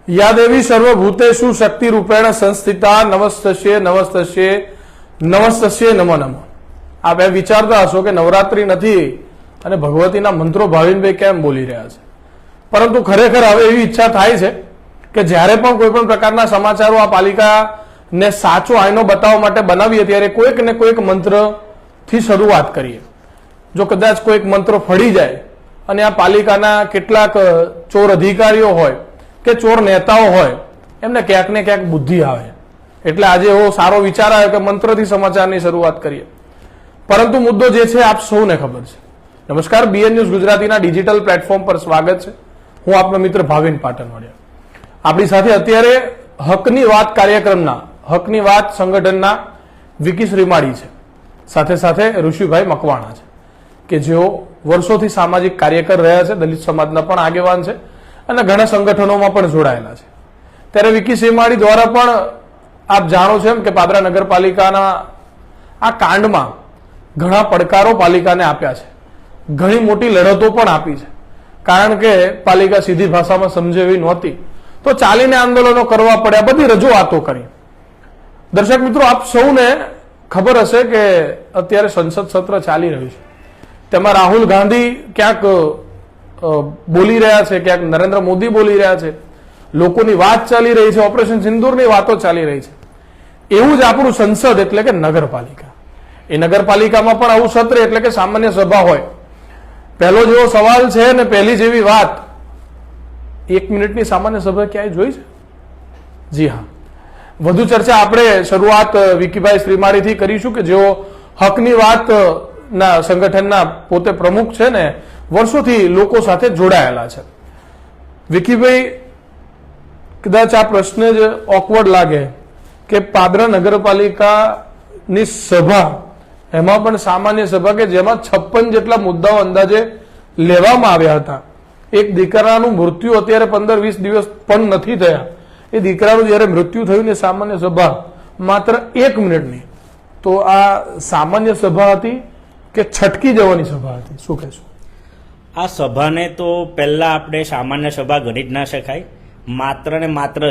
યા દેવી સર્વભૂતેષુ શક્તિ રૂપેણ સંસ્થિતા નમસ્તસ્યે નમસ્તસ્યે નમસ્તસ્યે નમો નમઃ. આપ એમ વિચારતા હશો કે નવરાત્રી નથી અને ભગવતીના મંત્રો ભાવિનભાઈ કેમ બોલી રહ્યા છે, પરંતુ ખરેખર હવે એવી ઈચ્છા થાય છે કે જ્યારે પણ કોઈ પણ પ્રકારના સમાચારો આ પાલિકાને સાચો આઈનો બતાવવા માટે બનાવીએ ત્યારે કોઈક ને કોઈક મંત્રથી શરૂઆત કરીએ. જો કદાચ કોઈક મંત્ર ફળી જાય અને આ પાલિકાના કેટલાક ચોર અધિકારીઓ હોય કે ચોર નેતાઓ હોય એમને ક્યાંક ને ક્યાંક બુદ્ધિ આવે, એટલે આજે એવો સારો વિચાર આવ્યો કે મંત્રથી સમાચારની શરૂઆત કરીએ. પરંતુ મુદ્દો જે છે આપ સૌને ખબર છે. નમસ્કાર, બીએન ન્યૂઝ ગુજરાતીના ડિજિટલ પ્લેટફોર્મ પર સ્વાગત છે. હું આપનો મિત્ર ભાવિન પાટણવાડિયા. આપણી સાથે અત્યારે હકની વાત કાર્યક્રમના હકની વાત સંગઠનના વિકી શ્રીમાળી છે, સાથે સાથે ઋષિભાઈ મકવાણા છે કે જેઓ વર્ષોથી સામાજિક કાર્યકર રહ્યા છે, દલિત સમાજના પણ આગેવાન છે અને ઘણા સંગઠનોમાં પણ જોડાયેલા છે. ત્યારે વિકી શ્રીમાળી દ્વારા પણ આપ જાણો છો એમ કે પાદરા નગરપાલિકાના આ કાંડમાં ઘણા પડકારો પાલિકાને આપ્યા છે, ઘણી મોટી લડતો પણ આપી છે. કારણ કે પાલિકા સીધી ભાષામાં સમજે એવી નહોતી તો ચાલીને આંદોલનો કરવા પડ્યા, બધી રજૂઆતો કરી. દર્શક મિત્રો, આપ સૌને ખબર હશે કે અત્યારે સંસદ સત્ર ચાલી રહ્યું છે. તેમાં રાહુલ ગાંધી ક્યાંક બોલી રહ્યા છે, ક્યાંક નરેન્દ્ર મોદી બોલી રહ્યા છે, લોકોની વાત ચાલી રહી છે, ઓપરેશન સિંદૂરની વાતો ચાલી રહી છે. એવું જ આપણું સંસદ એટલે કે નગરપાલિકા. એ નગરપાલિકામાં પણ આવું સત્ર એટલે કે સામાન્ય સભા હોય. પહેલો જેવો સવાલ છે ને પહેલી જેવી વાત, 1 મિનિટની સામાન્ય સભા ક્યાંય જોઈ છે? જી હા. વધુ ચર્ચા આપણે શરૂઆત વિકીભાઈ શ્રીમાળીથી કરીશું કે જેઓ હકની વાત ના સંગઠનના પોતે પ્રમુખ છે ને વર્ષોથી લોકો સાથે જોડાયેલા છે. વિકીભાઈ, કદાચ આ પ્રશ્ન જ ઓકવર્ડ લાગે કે પાદરા નગરપાલિકાની સભા, એમાં પણ સામાન્ય સભા કે જેમાં 56 જેટલા મુદ્દાઓ અંદાજે લેવામાં આવ્યા હતા. એક દીકરાનું મૃત્યુ અત્યારે 15-20 દિવસ પણ નથી થયા, એ દીકરાનું જયારે મૃત્યુ થયું ને સામાન્ય સભા માત્ર 1 મિનિટની, તો આ સામાન્ય સભા હતી કે છટકી જવાની સભા હતી? શું કહેશો? આ સભાને તો પહેલા આપણે સામાન્ય સભા ગણી જ ના શકાય. માત્ર ને માત્ર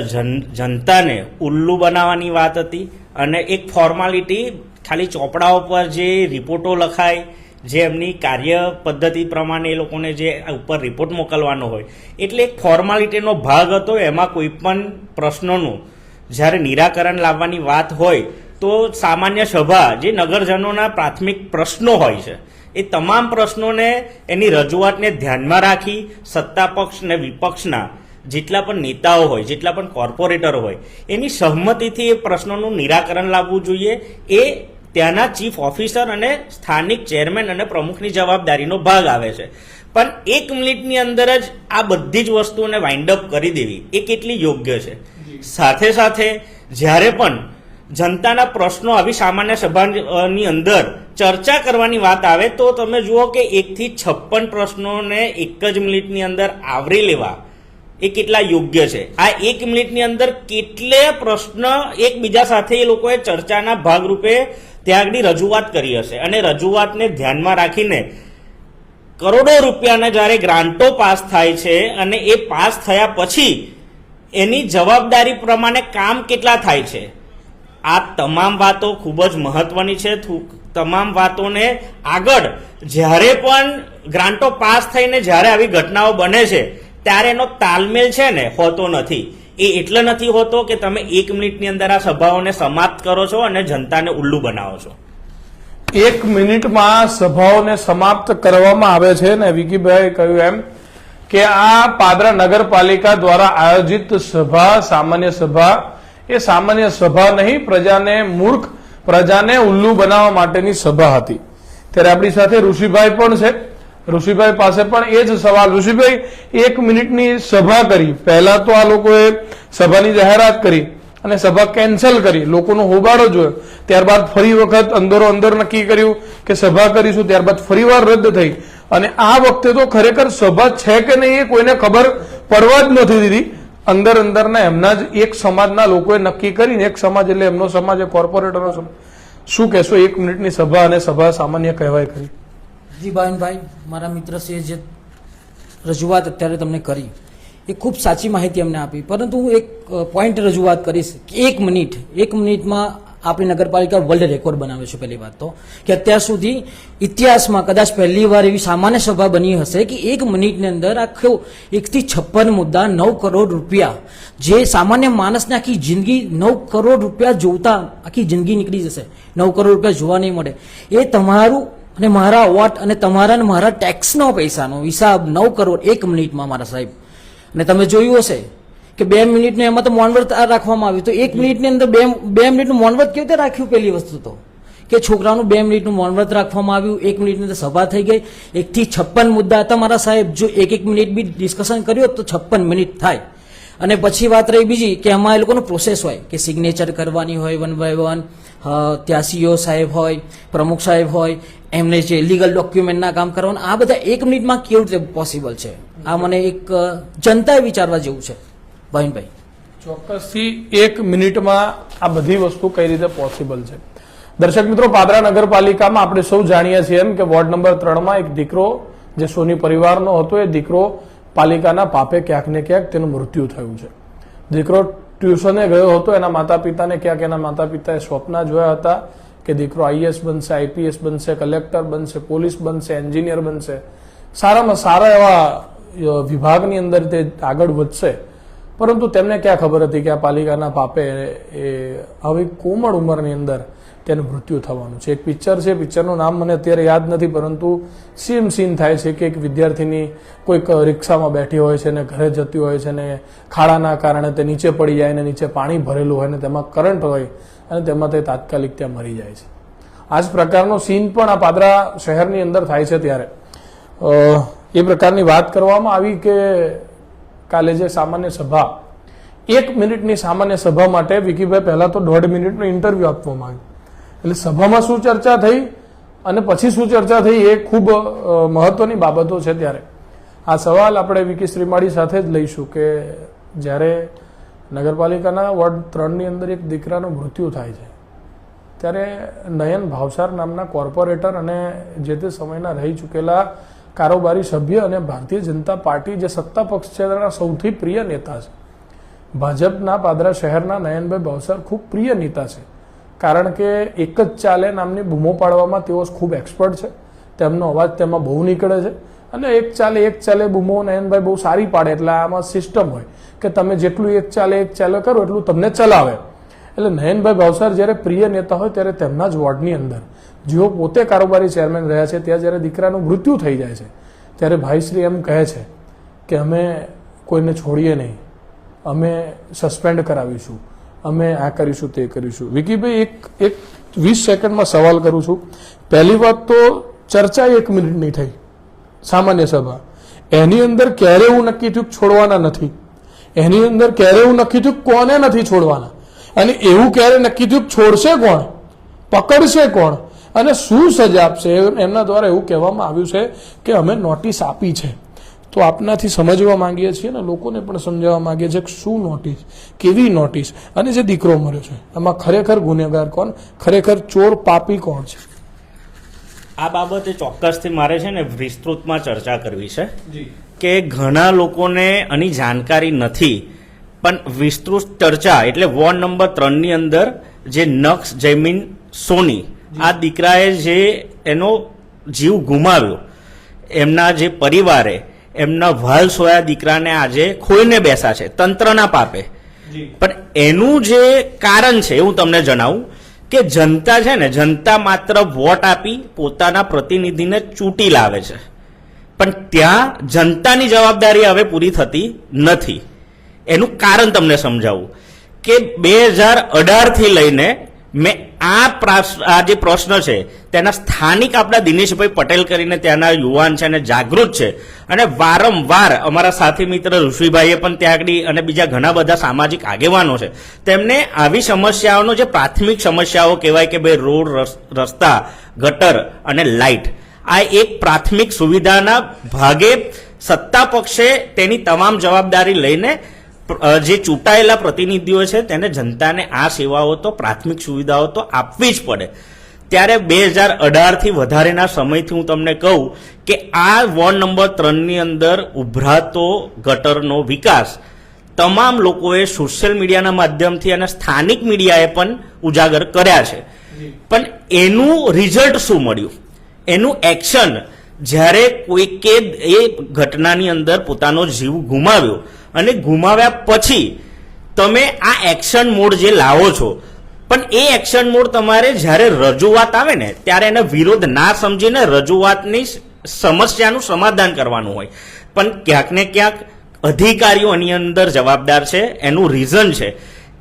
જનતાને ઉલ્લુ બનાવવાની વાત હતી અને એક ફોર્માલિટી, ખાલી ચોપડાઓ પર જે રિપોર્ટો લખાય, જે એમની કાર્ય પદ્ધતિ પ્રમાણે એ લોકોને જે ઉપર રિપોર્ટ મોકલવાનો હોય, એટલે એક ફોર્માલિટીનો ભાગ હતો. એમાં કોઈ પણ પ્રશ્નોનું જ્યારે નિરાકરણ લાવવાની વાત હોય તો સામાન્ય સભા જે નગરજનોના પ્રાથમિક પ્રશ્નો હોય છે એ તમામ પ્રશ્નોને, એની રજૂઆતને ધ્યાનમાં રાખી સત્તા પક્ષ ને વિપક્ષના જેટલા પણ નેતાઓ હોય, જેટલા પણ કોર્પોરેટર હોય, એની સહમતિથી એ પ્રશ્નોનું નિરાકરણ લાવવું જોઈએ. એ ત્યાંના ચીફ ઓફિસર અને સ્થાનિક ચેરમેન અને પ્રમુખની જવાબદારીનો ભાગ આવે છે. પણ 1 મિનિટની અંદર જ આ બધી જ વસ્તુઓને વાઇન્ડ અપ કરી દેવી એ કેટલી યોગ્ય છે? સાથે સાથે જ્યારે પણ જનતાના પ્રશ્નો આવી સામાન્ય સભાની અંદર ચર્ચા કરવાની વાત આવે તો તમે જુઓ કે 1 થી 56 પ્રશ્નોને 1 જ મિનિટની અંદર આવરી લેવા એ કેટલા યોગ્ય છે? આ 1 મિનિટની અંદર કેટલે પ્રશ્ન એકબીજા સાથે એ લોકોએ ચર્ચાના ભાગરૂપે ત્યાં આગળ રજૂઆત કરી હશે અને રજૂઆતને ધ્યાનમાં રાખીને કરોડો રૂપિયાના જ્યારે ગ્રાન્ટો પાસ થાય છે અને એ પાસ થયા પછી એની જવાબદારી પ્રમાણે કામ કેટલા થાય છે, આ તમામ વાતો ખૂબ જ મહત્વની છે. તમામ વાતોને આગળ જ્યારે પણ ગ્રાન્ટો પાસ થઈને જ્યારે આવી ઘટનાઓ બને છે ત્યારે એનો તાલમેલ છે ને હોતો નથી. એ એટલે નથી હોતો કે તમે 1 મિનિટની અંદર આ સભાઓને સમાપ્ત કરો છો અને જનતાને ઉલ્લુ બનાવો છો. 1 મિનિટમાં સભાઓને સમાપ્ત કરવામાં આવે છે ને વિકીભાઈ કહ્યું એમ કે આ પાદરા નગરપાલિકા દ્વારા આયોજિત સભા, સામાન્ય સભા, એ સામાન્ય સભા નહીં, પ્રજાને મૂર્ખ, પ્રજાને ઉલ્લુ બનાવવા માટેની સભા હતી. ત્યારે આપણી સાથે ઋષિભાઈ પણ છે. ઋષિભાઈ પાસે પણ એ જ સવાલ. ઋષિભાઈ, 1 મિનિટની સભા કરી, પહેલા તો આ લોકોએ સભાની જાહેરાત કરી અને સભા કેન્સલ કરી, લોકોનો હોબાળો જોયો, ત્યારબાદ ફરી વખત અંદરો અંદર નક્કી કર્યું કે સભા કરીશું, ત્યારબાદ ફરીવાર રદ થઈ અને આ વખતે તો ખરેખર સભા છે કે નહીં એ કોઈને ખબર પડવા જ નથી દીધી. અંદર અંદરના એમના જ એક સમાજના લોકોએ નક્કી કરીને, એક સમાજ એટલે એમનો સમાજ, એ કોર્પોરેટરનો સમાજ. શું કહેશો? 1 મિનિટની સભા અને સભા સામાન્ય કહેવાય કરી? જી ભાવિનભાઈ, મારા મિત્રશ્રીએ જે રજૂઆત અત્યારે તમને કરી એ ખૂબ સાચી માહિતી અમને આપી, પરંતુ હું એક પોઈન્ટ રજૂઆત કરીશ કે એક મિનિટમાં આપણી નગરપાલિકા વર્લ્ડ રેકોર્ડ બનાવે છે. પહેલી વાત તો કે અત્યાર સુધી ઇતિહાસમાં કદાચ પહેલી વાર એવી સામાન્ય સભા બની હશે કે એક મિનિટની અંદર આખો 156 મુદ્દા 9 કરોડ રૂપિયા, જે સામાન્ય માણસને આખી જિંદગી 9 કરોડ રૂપિયા જોતા આખી જિંદગી નીકળી જશે, 9 કરોડ રૂપિયા જોવા નહીં મળે. એ તમારું અને મારા વોટ અને તમારા અને મારા ટેક્સનો પૈસાનો હિસાબ 9 કરોડ એક મિનિટમાં મારા સાહેબ. અને તમે જોયું હશે કે 2 મિનિટનું એમાં તો મૌનવ્રત રાખવામાં આવ્યું, તો 1 મિનિટની અંદર 2 મિનિટનું મૌનવ્રત કેવી રીતે રાખ્યું? પહેલી વસ્તુ તો કે છોકરાનું 2 મિનિટનું મૌનવ્રત રાખવામાં આવ્યું, 1 મિનિટની અંદર સભા થઈ ગઈ. 1 થી 56 મુદ્દા હતા મારા સાહેબ, જો 1 મિનિટ બી ડિસ્કશન કર્યું તો 56 મિનિટ થાય. અને પછી વાત રહી બીજી કે એમાં એ લોકોનો પ્રોસેસ હોય કે સિગ્નેચર કરવાની હોય 1 by 1, ત્યાં સીઓ સાહેબ હોય, પ્રમુખ સાહેબ હોય, એમને જે લીગલ ડોક્યુમેન્ટના કામ કરવાના, આ બધા 1 મિનિટમાં કેવી રીતે પોસિબલ છે? આ મને એક જનતાએ વિચારવા જેવું છે ભાઈનભાઈ. ચોક્કસથી 1 મિનિટમાં આ બધી વસ્તુ કઈ રીતે પોસિબલ છે? દર્શક મિત્રો, પાદરા નગરપાલિકામાં આપણે સૌ જાણીએ છીએ એમ કે વોર્ડ નંબર 3માં એક દીકરો જે સોની પરિવારનો હતો, એ દીકરો પાલિકાના પાપે ક્યાંક ને ક્યાંક તેનું મૃત્યુ થયું છે. દીકરો ટ્યુશને ગયો હતો, એના માતા પિતાને ક્યાંક એના માતા પિતાએ સ્વપ્ન જોયા હતા કે દીકરો આઈએએસ બનશે, આઈપીએસ બનશે, કલેક્ટર બનશે, પોલીસ બનશે, એન્જિનિયર બનશે, સારામાં સારા એવા વિભાગની અંદર તે આગળ વધશે. પરંતુ તેમને ક્યાં ખબર હતી કે આ પાલિકાના પાપે એ આવી કોમળ ઉંમરની અંદર તેનું મૃત્યુ થવાનું છે. એક પિક્ચર છે, પિક્ચરનું નામ મને અત્યારે યાદ નથી, પરંતુ સીન થાય છે કે એક વિદ્યાર્થીની કોઈક રિક્ષામાં બેઠી હોય છે ને ઘરે જતી હોય છે ને ખાડાના કારણે તે નીચે પડી જાય ને નીચે પાણી ભરેલું હોય ને તેમાં કરંટ હોય અને તેમાં તે તાત્કાલિક ત્યાં મરી જાય છે. આ જ પ્રકારનો સીન પણ આ પાદરા શહેરની અંદર થાય છે. ત્યારે એ પ્રકારની વાત કરવામાં આવી કે કાલે જે સામાન્ય સભા, 1 મિનિટની સામાન્ય સભા માટે વિકીભાઈ પહેલા તો 1.5 મિનિટનું ઇન્ટરવ્યુ આપવામાં આવ્યું. એટલે સભામાં શું ચર્ચા થઈ અને પછી શું ચર્ચા થઈ એ ખૂબ મહત્વની બાબતો છે. ત્યારે આ સવાલ આપણે વિકી શ્રીમાળી સાથે જ લઈશું કે જ્યારે નગરપાલિકાના વોર્ડ 3ની અંદર એક દીકરાનું મૃત્યુ થાય છે, ત્યારે નયન ભાવસાર નામના કોર્પોરેટર અને જે તે સમયના રહી ચૂકેલા કારોબારી સભ્ય અને ભારતીય જનતા પાર્ટી જે સત્તા પક્ષ છે તેના સૌથી પ્રિય નેતા છે. ભાજપના પાદરા શહેરના નયનભાઈ ભાવસાર ખૂબ પ્રિય નેતા છે, કારણ કે એક જ ચાલે નામની બૂમો પાડવામાં તેઓ ખૂબ એક્સપર્ટ છે. તેમનો અવાજ તેમાં બહુ નીકળે છે અને એક ચાલે બૂમો નયનભાઈ બહુ સારી પાડે. એટલે આમાં સિસ્ટમ હોય કે તમે જેટલું એક ચાલે કરો એટલું તમને ચલાવે. એટલે નયનભાઈ ભાવસાર જ્યારે પ્રિય નેતા હોય ત્યારે તેમના જ વોર્ડની અંદર જેઓ પોતે કારોબારી ચેરમેન રહ્યા છે, ત્યાં જ્યારે દીકરાનું મૃત્યુ થઈ જાય છે ત્યારે ભાઈશ્રી એમ કહે છે કે અમે કોઈને છોડીએ નહીં, અમે સસ્પેન્ડ કરાવીશું, અમે આ કરીશું, તે કરીશું. વિકીભાઈ, એક 20 સેકન્ડમાં સવાલ કરું છું. પહેલી વાત તો ચર્ચા 1 મિનિટની થઈ, સામાન્ય સભા, એની અંદર ક્યારે એવું નક્કી થયું છોડવાના નથી, એની અંદર ક્યારે એવું નક્કી થયું કોને નથી છોડવાના, અને એવું ક્યારે નક્કી થયું છોડશે કોણ, પકડશે કોણ અને શું સજા આપશે. એમના દ્વારા એવું કહેવામાં આવ્યું છે કે અમે નોટિસ આપી છે. તો આપનાથી સમજવા માંગીએ છીએ ને લોકોને પણ સમજાવવા માંગીએ છીએ કે શું નોટિસ, કેવી નોટિસ, અને જે દીકરો મર્યો છે એમાં ખરેખર ગુનેગાર કોણ, ખરેખર ચોર પાપી કોણ છે. આ બાબતે ચોક્કસથી મારે છે ને વિસ્તૃતમાં ચર્ચા કરવી છે કે ઘણા લોકોને આની જાણકારી નથી, પણ વિસ્તૃત ચર્ચા એટલે વોર્ડ નંબર 3ની અંદર જે નક્ષ જયમીન સોની, આ દીકરાએ જે એનો જીવ ગુમાવ્યો, એમના જે પરિવારે એમના વાલ સોયા દીકરાને આજે ખોઈને બેસા છે તંત્રના પાપે. પણ એનું જે કારણ છે એવું તમને જણાવું કે જનતા છે ને, જનતા માત્ર વોટ આપી પોતાના પ્રતિનિધિને ચૂંટી લાવે છે, પણ ત્યાં જનતાની જવાબદારી હવે પૂરી થતી નથી. એનું કારણ તમને સમજાવું કે 2018થી લઈને મેં આ જે પ્રશ્ન છે તેના સ્થાનિક આપણા દિનેશભાઈ પટેલ કરીને ત્યાંના યુવાન છે અને જાગૃત છે, અને વારંવાર અમારા સાથી મિત્ર ઋષિભાઈએ પણ ત્યાં આગળ અને બીજા ઘણા બધા સામાજિક આગેવાનો છે, તેમને આવી સમસ્યાઓનો જે પ્રાથમિક સમસ્યાઓ કહેવાય કે ભાઈ રોડ, રસ્તા, ગટર અને લાઇટ, આ એક પ્રાથમિક સુવિધાના ભાગે સત્તા પક્ષે તેની તમામ જવાબદારી લઈને જે ચૂંટાયેલા પ્રતિનિધિઓ છે તેને જનતાને આ સેવાઓ તો પ્રાથમિક સુવિધાઓ તો આપવી જ પડે. ત્યારે 2018 થી વધારેના સમયથી હું તમને કહું કે આ વોર્ડ નંબર 3 ની અંદર ઉભરાતો ગટરનો વિકાસ તમામ લોકોએ સોશિયલ મીડિયાના માધ્યમથી અને સ્થાનિક મીડિયાએ પણ ઉજાગર કર્યા છે. પણ એનું રિઝલ્ટ શું મળ્યું, એનું એક્શન જ્યારે કોઈકે એ ઘટનાની અંદર પોતાનો જીવ ગુમાવ્યો અને ગુમાવ્યા પછી તમે આ એક્શન મોડ જે લાવો છો, પણ એ એક્શન મોડ તમારે જ્યારે રજૂઆત આવે ને ત્યારે એને વિરોધ ના સમજીને રજૂઆતની સમસ્યાનું સમાધાન કરવાનું હોય. પણ ક્યાંક ને ક્યાંક અધિકારીઓ એની અંદર જવાબદાર છે. એનું રીઝન છે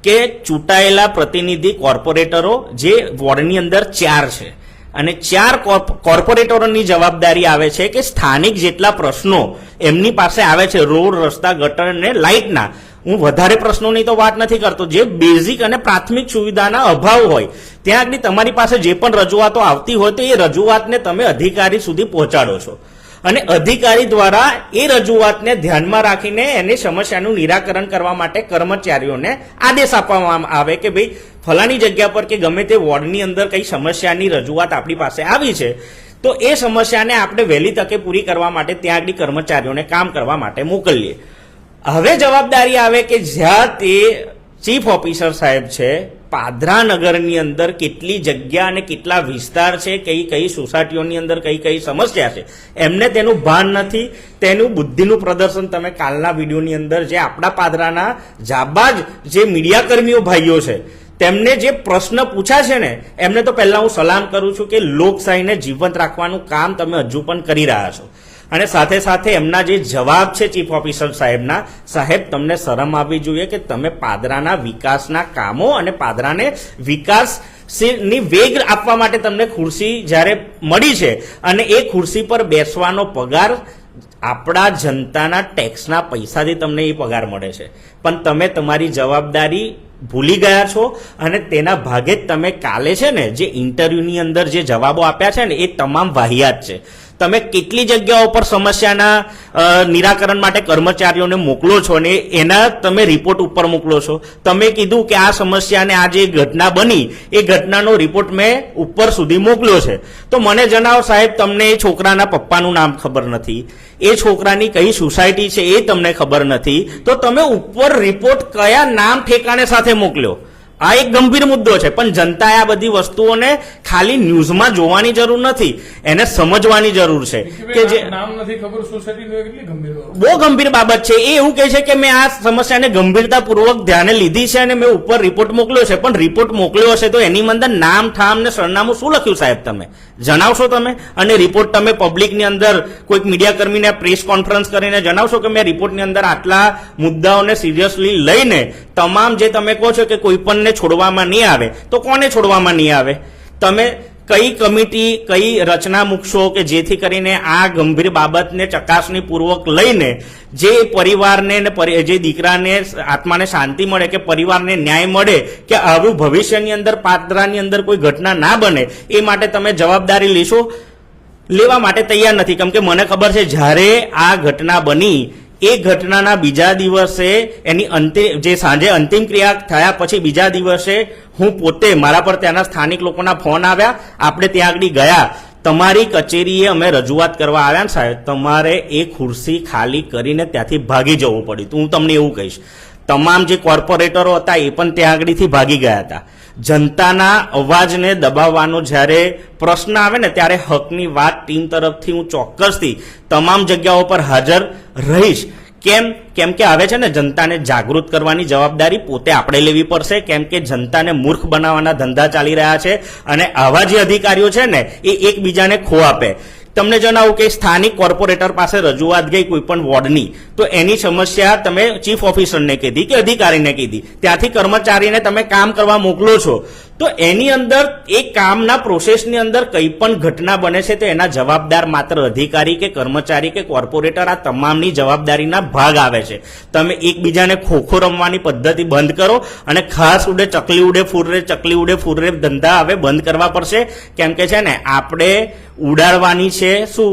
કે ચૂંટાયેલા પ્રતિનિધિ કોર્પોરેટરો જે વોર્ડની અંદર 4 છે અને 4 કોર્પોરેટરોની જવાબદારી આવે છે કે સ્થાનિક જેટલા પ્રશ્નો એમની પાસે આવે છે, રોડ, રસ્તા, ગટર અને લાઇટના, હું વધારે પ્રશ્નોની તો વાત નથી કરતો, જે બેઝિક અને પ્રાથમિક સુવિધાના અભાવ હોય ત્યાં આગળ તમારી પાસે જે પણ રજૂઆતો આવતી હોય તો એ રજૂઆતને તમે અધિકારી સુધી પહોંચાડો છો અને અધિકારી દ્વારા એ રજૂઆતને ધ્યાનમાં રાખીને એની સમસ્યાનું નિરાકરણ કરવા માટે કર્મચારીઓને આદેશ આપવામાં આવે કે ભાઈ ફલાની જગ્યા પર કે ગમે તે વોર્ડની અંદર કઈ સમસ્યાની રજૂઆત આપણી પાસે આવી છે તો એ સમસ્યાને આપણે વહેલી તકે પૂરી કરવા માટે ત્યાં આગળ કર્મચારીઓને કામ કરવા માટે મોકલીએ. હવે જવાબદારી આવે કે જ્યાં તે ચીફ ઓફિસર સાહેબ છે, પાદરા નગરની અંદર કેટલી જગ્યા અને કેટલા વિસ્તાર છે, કઈ કઈ સોસાયટીઓની અંદર કઈ કઈ સમસ્યા છે, એમને તેનું ભાન નથી. તેનું બુદ્ધિનું પ્રદર્શન તમે કાલના વિડીયોની અંદર જે આપણા પાદરાના જાબાજ જે મીડિયાકર્મીઓ ભાઈઓ છે તેમને જે પ્રશ્ન પૂછ્યા છે ને એમને તો પહેલા હું સલામ કરું છું કે લોકશાહીને જીવંત રાખવાનું કામ તમે હજુ પણ કરી રહ્યા છો. અને સાથે સાથે એમના જે જવાબ છે ચીફ ઓફિસર સાહેબના, સાહેબ તમને શરમ આવવી જોઈએ કે તમે પાદરાના વિકાસના કામો અને પાદરાને વિકાસની વેગ આપવા માટે તમને ખુરશી જ્યારે મળી છે અને એ ખુરશી પર બેસવાનો પગાર આપણા જનતાના ટેક્સના પૈસાથી તમને એ પગાર મળે છે, પણ તમે તમારી જવાબદારી ભૂલી ગયા છો અને તેના ભાગે જ તમે કાલે છે ને જે ઇન્ટરવ્યુની અંદર જે જવાબો આપ્યા છે ને એ તમામ વાહિયાત છે. તમે કેટલી જગ્યાઓ પર સમસ્યાના નિરાકરણ માટે કર્મચારીઓને મોકલો છો અને એના તમે રિપોર્ટ ઉપર મોકલો છો. તમે કીધું કે આ સમસ્યાને આ જે ઘટના બની એ ઘટનાનો રિપોર્ટ મેં ઉપર સુધી મોકલ્યો છે. તો મને જણાવો સાહેબ, તમને એ છોકરાના પપ્પાનું નામ ખબર નથી, એ છોકરાની કઈ સોસાયટી છે એ તમને ખબર નથી, તો તમે ઉપર રિપોર્ટ કયા નામ ઠેકાણે સાથે મોકલ્યો? આ એક ગંભીર મુદ્દો છે. પણ જનતાએ આ બધી વસ્તુઓને ખાલી ન્યૂઝમાં જોવાની જરૂર નથી, એને સમજવાની જરૂર છે કે જે નામ નથી ખબર સોસાયટીનું, કેટલી ગંભીર બાબત, બહુ ગંભીર બાબત છે. એ એવું કહે છે કે મેં આ સમસ્યાને ગંભીરતાપૂર્વક ધ્યાને લીધી છે અને મેં ઉપર રિપોર્ટ મોકલ્યો છે, પણ રિપોર્ટ મોકલ્યો હશે તો એની અંદર નામ, ઠામ ને સરનામું શું લખ્યું સાહેબ તમે જણાવશો તમે? અને રિપોર્ટ તમે પબ્લિકની અંદર કોઈક મીડિયાકર્મીને પ્રેસ કોન્ફરન્સ કરીને જણાવશો કે મેં રિપોર્ટની અંદર આટલા મુદ્દાઓને સિરિયસલી લઈને તમામ જે તમે કહો છો કે કોઈ પણ છોડવામાં નહીં આવે, તો કોને છોડવામાં નહીં આવે? તમે કઈ કમિટી, કઈ રચના મૂકશો કે જેથી કરીને આ ગંભીર બાબતને ચકાસણીપૂર્વક લઈને જે પરિવારને જે દીકરાને આત્માને શાંતિ મળે કે પરિવારને ન્યાય મળે કે આવું ભવિષ્યની અંદર પાદરાની અંદર કોઈ ઘટના ના બને એ માટે તમે જવાબદારી લેશો? લેવા માટે તૈયાર નથી. કેમ કે મને ખબર છે જ્યારે આ ઘટના બની એ ઘટનાના બીજા દિવસે એની જે સાંજે અંતિમ ક્રિયા થયા પછી બીજા દિવસે હું પોતે, મારા પર ત્યાંના સ્થાનિક લોકોના ફોન આવ્યા, આપણે ત્યાં આગળ ગયા, તમારી કચેરીએ અમે રજૂઆત કરવા આવ્યા ને સાહેબ, તમારે એ ખુરશી ખાલી કરીને ત્યાંથી ભાગી જવું પડ્યું. તો હું તમને એવું કહીશ, તમામ જે કોર્પોરેટરો હતા એ પણ ત્યાં આગળથી ભાગી ગયા હતા. જનતાના અવાજને દબાવવાનો જ્યારે પ્રશ્ન આવે ને ત્યારે હકની વાત ટીમ તરફથી હું ચોક્કસથી તમામ જગ્યાઓ પર હાજર રહીશ. કેમ કે આવે છે ને જનતાને જાગૃત કરવાની જવાબદારી પોતે આપણે લેવી પડશે. કેમ કે જનતાને મૂર્ખ બનાવવાના ધંધા ચાલી રહ્યા છે અને આવા જે અધિકારીઓ છે ને એ એકબીજાને ખો આપે. તમને જણાવું કે સ્થાનિક કોર્પોરેટર પાસે રજૂઆત ગઈ કોઈ પણ વોર્ડની, તો એની સમસ્યા તમે ચીફ ઓફિસરને કીધી કે અધિકારીને કીધી, ત્યાંથી કર્મચારીને તમે કામ કરવા મોકલો છો, તો એની અંદર એ કામના પ્રોસેસની અંદર કંઈ પણ ઘટના બને છે તો એના જવાબદાર માત્ર અધિકારી કે કર્મચારી કે કોર્પોરેટર, આ તમામની જવાબદારીના ભાગ આવે છે. તમે એકબીજાને ખોખો રમવાની પદ્ધતિ બંધ કરો અને ખાસ ઉડે ચકલી ઉડે ફૂરરે, ચકલી ઉડે ફૂરરે ધંધા હવે બંધ કરવા પડશે. કેમ કે છે ને આપણે ઉડાડવાની છે શું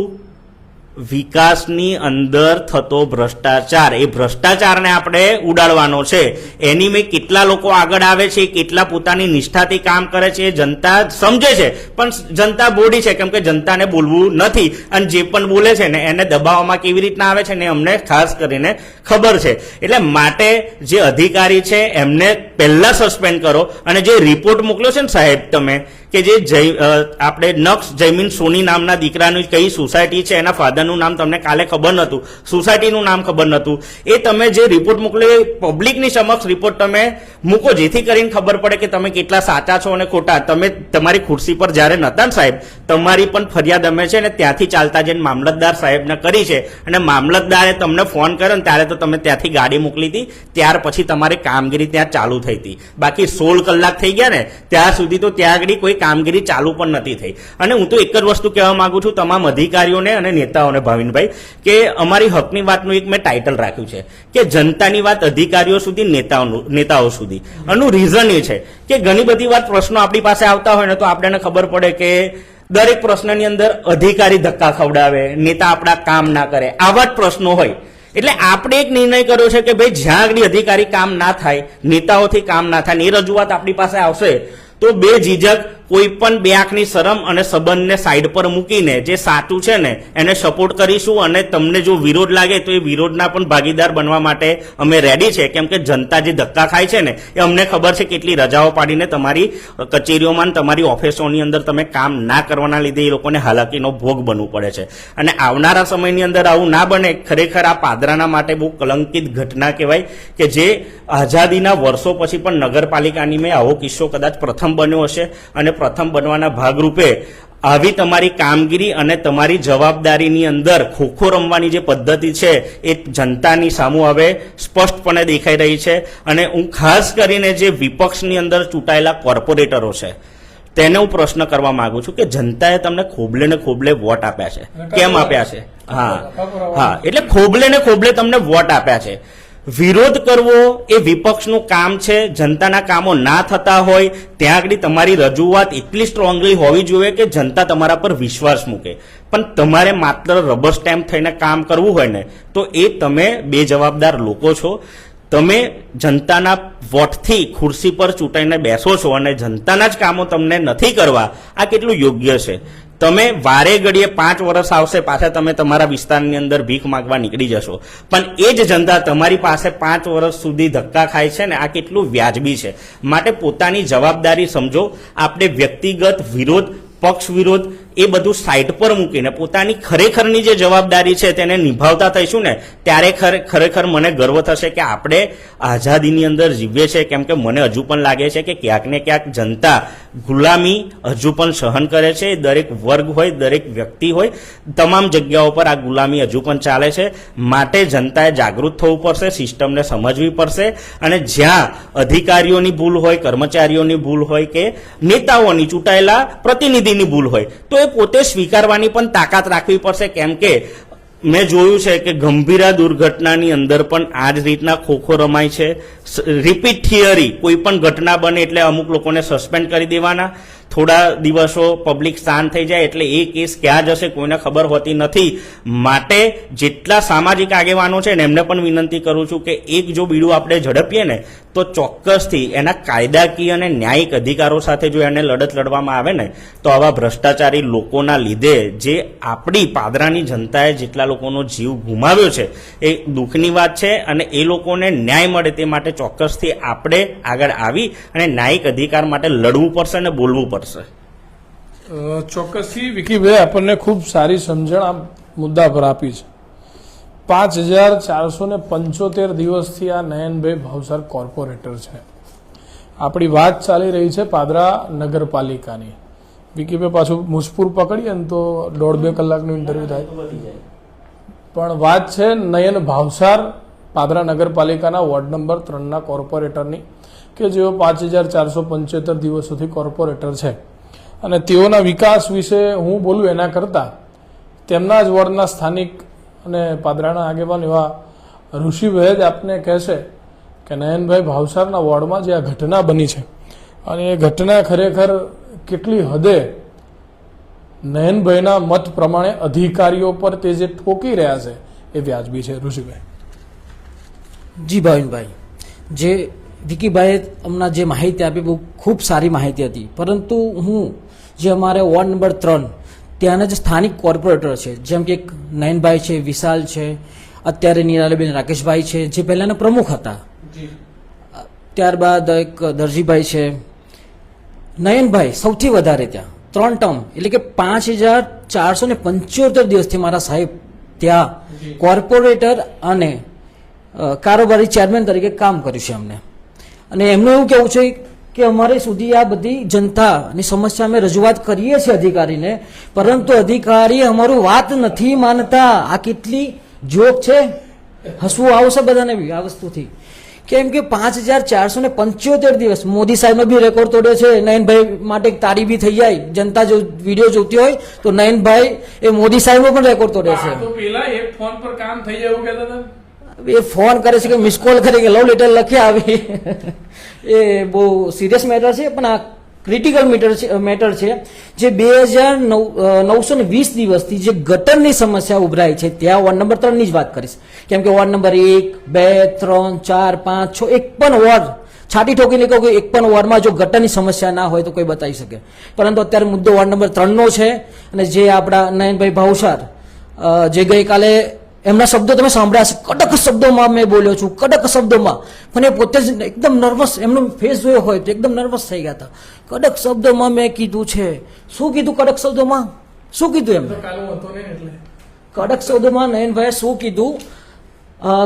વિકાસની અંદર થતો ભ્રષ્ટાચાર, એ ભ્રષ્ટાચારને આપણે ઉડાડવાનો છે. એની મેં કેટલા લોકો આગળ આવે છે, કેટલા પોતાની નિષ્ઠાથી કામ કરે છે, જનતા સમજે છે, પણ જનતા બોડી છે, કેમ કે જનતાને બોલવું નથી, અને જે પણ બોલે છે ને એને દબાવવામાં કેવી રીતના આવે છે ને અમને ખાસ કરીને ખબર છે. એટલે માટે જે અધિકારી છે એમને પહેલા સસ્પેન્ડ કરો, અને જે રિપોર્ટ મોકલ્યો છે ને સાહેબ તમે, કે જે આપણે નક્ષ જયમીન સોની નામના દીકરાની કઈ સોસાયટી છે, એના ફાધરનું નામ તમને કાલે ખબર નહોતું, સોસાયટીનું નામ ખબર નહોતું, એ તમે જે રિપોર્ટ મોકલ્યો એ પબ્લિકની સમક્ષ રિપોર્ટ તમે મૂકો, જેથી કરીને ખબર પડે કે તમે કેટલા સાચા છો અને ખોટા. તમે તમારી ખુરશી પર જ્યારે નતા ને સાહેબ, તમારી પણ ફરિયાદ અમે છે ને ત્યાંથી ચાલતા જઈને મામલતદાર સાહેબને કરી છે, અને મામલતદારે તમને ફોન કર્યો ને ત્યારે તો તમે ત્યાંથી ગાડી મોકલી હતી, ત્યાર પછી તમારી કામગીરી ત્યાં ચાલુ થઈ હતી. બાકી 16 કલાક થઈ ગયા ને ત્યાર સુધી તો ત્યાં આગળ કોઈ કામગીરી ચાલુ પણ નથી થઈ. અને હું તો એક જ વસ્તુ કહેવા માંગુ છું તમામ અધિકારીઓને અને નેતાઓને, ભાવિનભાઈ, કે અમારી હકની વાતનું એક મેં ટાઇટલ રાખ્યું છે કે જનતાની વાત અધિકારીઓ સુધી, નેતાઓ સુધી. આનું રીઝન એ છે કે ઘણી બધી વાર પ્રશ્નો આપણી પાસે આવતા હોય ને તો આપણને ખબર પડે કે દરેક પ્રશ્નની અંદર અધિકારી ધક્કા ખવડાવે, નેતા આપણા કામ ના કરે, આવા જ પ્રશ્નો હોય. એટલે આપણે એક નિર્ણય કર્યો છે કે ભાઈ જ્યાં આગળ અધિકારી કામ ના થાય, નેતાઓથી કામ ના થાય, એ રજૂઆત આપણી પાસે આવશે તો બે ઝીઝક કોઈ પણ બે આંખની શરમ અને સંબંધને સાઈડ પર મૂકીને જે સાચું છે ને એને સપોર્ટ કરીશું. અને તમને જો વિરોધ લાગે તો એ વિરોધના પણ ભાગીદાર બનવા માટે અમે રેડી છે, કેમ કે જનતા જે ધક્કા ખાય છે ને એ અમને ખબર છે કેટલી રજાઓ પાડીને તમારી કચેરીઓમાં, તમારી ઓફિસોની અંદર તમે કામ ના કરવાના લીધે એ લોકોને હાલાકીનો ભોગ બનવું પડે છે. અને આવનારા સમયની અંદર આવું ના બને. ખરેખર આ પાદરાના માટે બહુ કલંકિત ઘટના કહેવાય કે જે આઝાદીના વર્ષો પછી પણ નગરપાલિકાની મેં આવો કિસ્સો કદાચ પ્રથમ બન્યો હશે, અને પ્રથમ બનવાના ભાગરૂપે આવી તમારી કામગીરી અને તમારી જવાબદારીની અંદર ખોખો રમવાની જે પદ્ધતિ છે એ જનતાની સામું હવે સ્પષ્ટપણે દેખાઈ રહી છે. અને હું ખાસ કરીને જે વિપક્ષની અંદર ચૂંટાયેલા કોર્પોરેટરો છે તેને હું પ્રશ્ન કરવા માંગુ છું કે જનતાએ તમને ખોબલે ને ખોબલે વોટ આપ્યા છે, કેમ આપ્યા છે? હા, એટલે ખોબલે ને ખોબલે તમને વોટ આપ્યા છે. વિરોધ કરવો એ વિપક્ષનું કામ છે. જનતાના કામો ના થતા હોય ત્યાં આગળ તમારી રજૂઆત એટલી સ્ટ્રોંગલી હોવી જોઈએ કે જનતા તમારા પર વિશ્વાસ મૂકે. પણ તમારે માત્ર રબર સ્ટેમ્પ થઈને કામ કરવું હોય ને તો એ તમે બે જવાબદાર લોકો છો. તમે જનતાના વોટથી ખુરશી પર ચૂંટાઈને બેસો છો અને જનતાના જ કામો તમને નથી કરવા, આ કેટલું યોગ્ય છે? તમે વારે ઘડીએ 5 વર્ષ આવશે પાછા તમે તમારા વિસ્તારની અંદર ભીખ માંગવા નીકળી જશો, પણ એ જ જનતા તમારી પાસે 5 વર્ષ સુધી ધક્કા ખાય છે ને, આ કેટલું વ્યાજબી છે? માટે પોતાની જવાબદારી સમજો. આપણે વ્યક્તિગત વિરોધ, પક્ષ વિરોધ એ બધું સાઈડ પર મૂકીને પોતાની ખરેખરની જે જવાબદારી છે તેને નિભાવતા થઈશું ને ત્યારે ખરેખર મને ગર્વ થશે કે આપણે આઝાદીની અંદર જીવીએ છીએ. કેમ કે મને હજુ પણ લાગે છે કે ક્યાંક ને ક્યાંક જનતા ગુલામી હજુ પણ સહન કરે છે. દરેક વર્ગ હોય, દરેક વ્યક્તિ હોય, તમામ જગ્યાઓ પર આ ગુલામી હજુ પણ ચાલે છે. માટે જનતાએ જાગૃત થવું પડશે, સિસ્ટમને સમજવી પડશે, અને જ્યાં અધિકારીઓની ભૂલ હોય, કર્મચારીઓની ભૂલ હોય કે નેતાઓની, ચૂંટાયેલા પ્રતિનિધિની ભૂલ હોય તો એ પોતે સ્વીકારવાની પણ તાકાત રાખવી પડશે. કેમ કે મેં જોયું છે કે ગંભીરા દુર્ઘટનાની અંદર પણ આ જ રીતના ખોખો રમાય છે. રિપીટ થિયરી, કોઈ પણ ઘટના બને એટલે અમુક લોકોને સસ્પેન્ડ કરી દેવાના, થોડા દિવસો પબ્લિક શાંત થઈ જાય એટલે એ કેસ ક્યાં જશે કોઈને ખબર હોતી નથી. માટે જેટલા સામાજિક આગેવાનો છે ને એમને પણ વિનંતી કરું છું કે એક જો બીડું આપણે ઝડપીએ ને તો ચોક્કસથી એના કાયદાકીય અને ન્યાયિક અધિકારો સાથે જો એને લડત લડવામાં આવે ને તો આવા ભ્રષ્ટાચારી લોકોના લીધે જે આપણી પાદરાની જનતાએ જેટલા લોકોનો જીવ ગુમાવ્યો છે એ દુઃખની વાત છે. અને એ લોકોને ન્યાય મળે તે માટે ચોક્કસથી આપણે આગળ આવી અને ન્યાયિક અધિકાર માટે લડવું પડશે અને બોલવું પડશે. ચોક્કસથી વિકીભાઈ આપણને ખૂબ સારી સમજણ આ મુદ્દા પર આપી છે. 5475 દિવસથી આ નયનભાઈ ભાવસાર કોર્પોરેટર છે. આપણી વાત ચાલી રહી છે પાદરા નગરપાલિકાની. વિકીભાઈ પાછું મુજપુર પકડીએ ને તો 1.5-2 કલાકનું ઇન્ટરવ્યુ થાય, પણ વાત છે નયન ભાવસાર પાદરા નગરપાલિકાના વોર્ડ નંબર 3ના કોર્પોરેટરની કે જેઓ 5475 દિવસોથી કોર્પોરેટર છે. અને તેઓના વિકાસ વિશે હું બોલું એના કરતાં તેમના જ વોર્ડના સ્થાનિક અને પાદરાના આગેવાન એવા ઋષિભાઈ જ આપને કહેશે કે નયનભાઈ ભાવસારના વોર્ડમાં જે આ ઘટના બની છે અને એ ઘટના ખરેખર કેટલી હદે નયનભાઈના મત પ્રમાણે અધિકારીઓ પર તે જે ઠોકી રહ્યા છે એ વ્યાજબી છે? ઋષિભાઈ. જી ભાવિનભાઈ, જે વિકીભાઈએ હમણાં જે માહિતી આપી બહુ ખૂબ સારી માહિતી હતી, પરંતુ હું જે અમારે વોર્ડ નંબર 3 ત્યાંના જે સ્થાનિક કોર્પોરેટર છે, જેમ કે એક નયનભાઈ છે, વિશાલ છે, અત્યારે નિરાલીબેન રાકેશભાઈ છે, જે પહેલાના પ્રમુખ હતા, ત્યારબાદ એક દરજીભાઈ છે, નયનભાઈ સૌથી વધારે ત્યાં 3 ટર્મ એટલે કે 5475 દિવસથી મારા સાહેબ ત્યાં કોર્પોરેટર અને કારોબારી ચેરમેન તરીકે કામ કર્યું છે અમને. અને એમનું એવું કહેવું છે કે અમારે સુધી આ બધી જનતાની સમસ્યા અમે રજૂઆત કરીએ છીએ અધિકારીને, પરંતુ અધિકારી અમારું વાત નથી માનતા. આ કેટલી જોક છે, હસવું આવશે બધાને બી આ વસ્તુથી. કેમ કે 5475 દિવસ મોદી સાહેબનો બી રેકોર્ડ તોડ્યો છે. નયનભાઈ માટે એક તાળી બી થઈ જાય, જનતા જો વિડીયો જોતી હોય તો નયનભાઈ એ મોદી સાહેબનો પણ રેકોર્ડ તોડ્યો છે. પેલા એક ફોન પર કામ થઈ જાય એવું કહેતા હતા. એ ફોન કરે છે કે મિસ કોલ કરે કે લવ લેટર લખી આવી. એ બહુ સિરિયસ મેટર છે, પણ આ ક્રિટિકલ મેટર છે. જે 2920 દિવસથી જે ગટરની સમસ્યા ઉભરાય છે, ત્યાં વોર્ડ નંબર 3 ની જ વાત કરીશ. કેમ કે વોર્ડ નંબર 1, 2, 3, 4, 5, 6 એક પણ વોર્ડ છાટી ઠોકીને કહું કે એક પણ વોર્ડમાં જો ગટરની સમસ્યા ના હોય તો કોઈ બતાવી શકે. પરંતુ અત્યારે મુદ્દો વોર્ડ નંબર 3 નો છે. અને જે આપણા નયનભાઈ ભાવસાર જે ગઈકાલે એમના શબ્દો તમે સાંભળ્યા છે, કડક શબ્દોમાં મેં બોલ્યો છું, કડક શબ્દોમાં. પણ એ પોતે જ એકદમ નર્વસ, એમનો ફેસ જોયો હોય તો એકદમ નર્વસ થઈ ગયા હતા. કડક શબ્દોમાં મેં કીધું છે. શું કીધું કડક શબ્દોમાં? શું કીધું એમ? કડક શબ્દોમાં નયનભાઈએ શું કીધું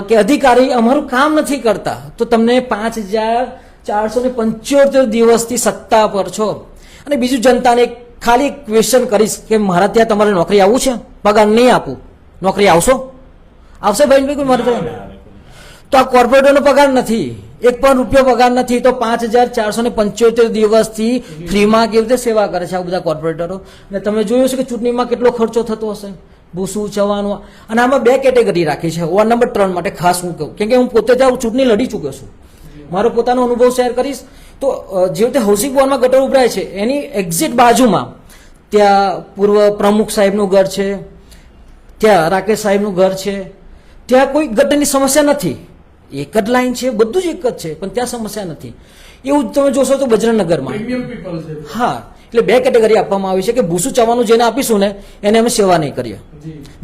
કે અધિકારી અમારું કામ નથી કરતા, તો તમને 5475 દિવસથી સત્તા પર છો. અને બીજું જનતાને ખાલી ક્વેશ્ચન કરીશ કે મારા ત્યાં તમારે નોકરી આવવું છે? પગાર નહીં આપું, નોકરી આવશો? આવશે ભાઈ કોઈ મારે તો આ કોર્પોરેટરનો પગાર નથી, એક પણ રૂપિયો પગાર નથી, તો 5475 દિવસથી ફ્રીમાં કેવી રીતે સેવા કરે છે આ બધા કોર્પોરેટરો. અને તમે જોયું છે કે ચૂંટણીમાં કેટલો ખર્ચો થતો હશે, ભૂસું ચવાનું. અને આમાં 2 કેટેગરી રાખી છે વોર્ડ નંબર 3 માટે ખાસ હું કહું, કેમ કે હું પોતે ત્યાં ચૂંટણી લડી ચૂક્યો છું. મારો પોતાનો અનુભવ શેર કરીશ. તો જે રીતે હાઉસિંગ બોર્ડમાં ગટર ઉભરાય છે, એની એક્ઝેક્ટ બાજુમાં ત્યાં પૂર્વ પ્રમુખ સાહેબનું ઘર છે, ત્યાં રાકેશ સાહેબનું ઘર છે, ત્યાં કોઈ ગટરની સમસ્યા નથી. એક જ લાઈન છે, બધું જ એક જ છે, પણ ત્યાં સમસ્યા નથી. એવું તમે જોશો તો બજરંગનગરમાં. હા, એટલે 2 કેટેગરી આપવામાં આવી છે કે ભૂસું ચવાનું જેને આપીશું ને એને અમે સેવા નહીં કરીએ.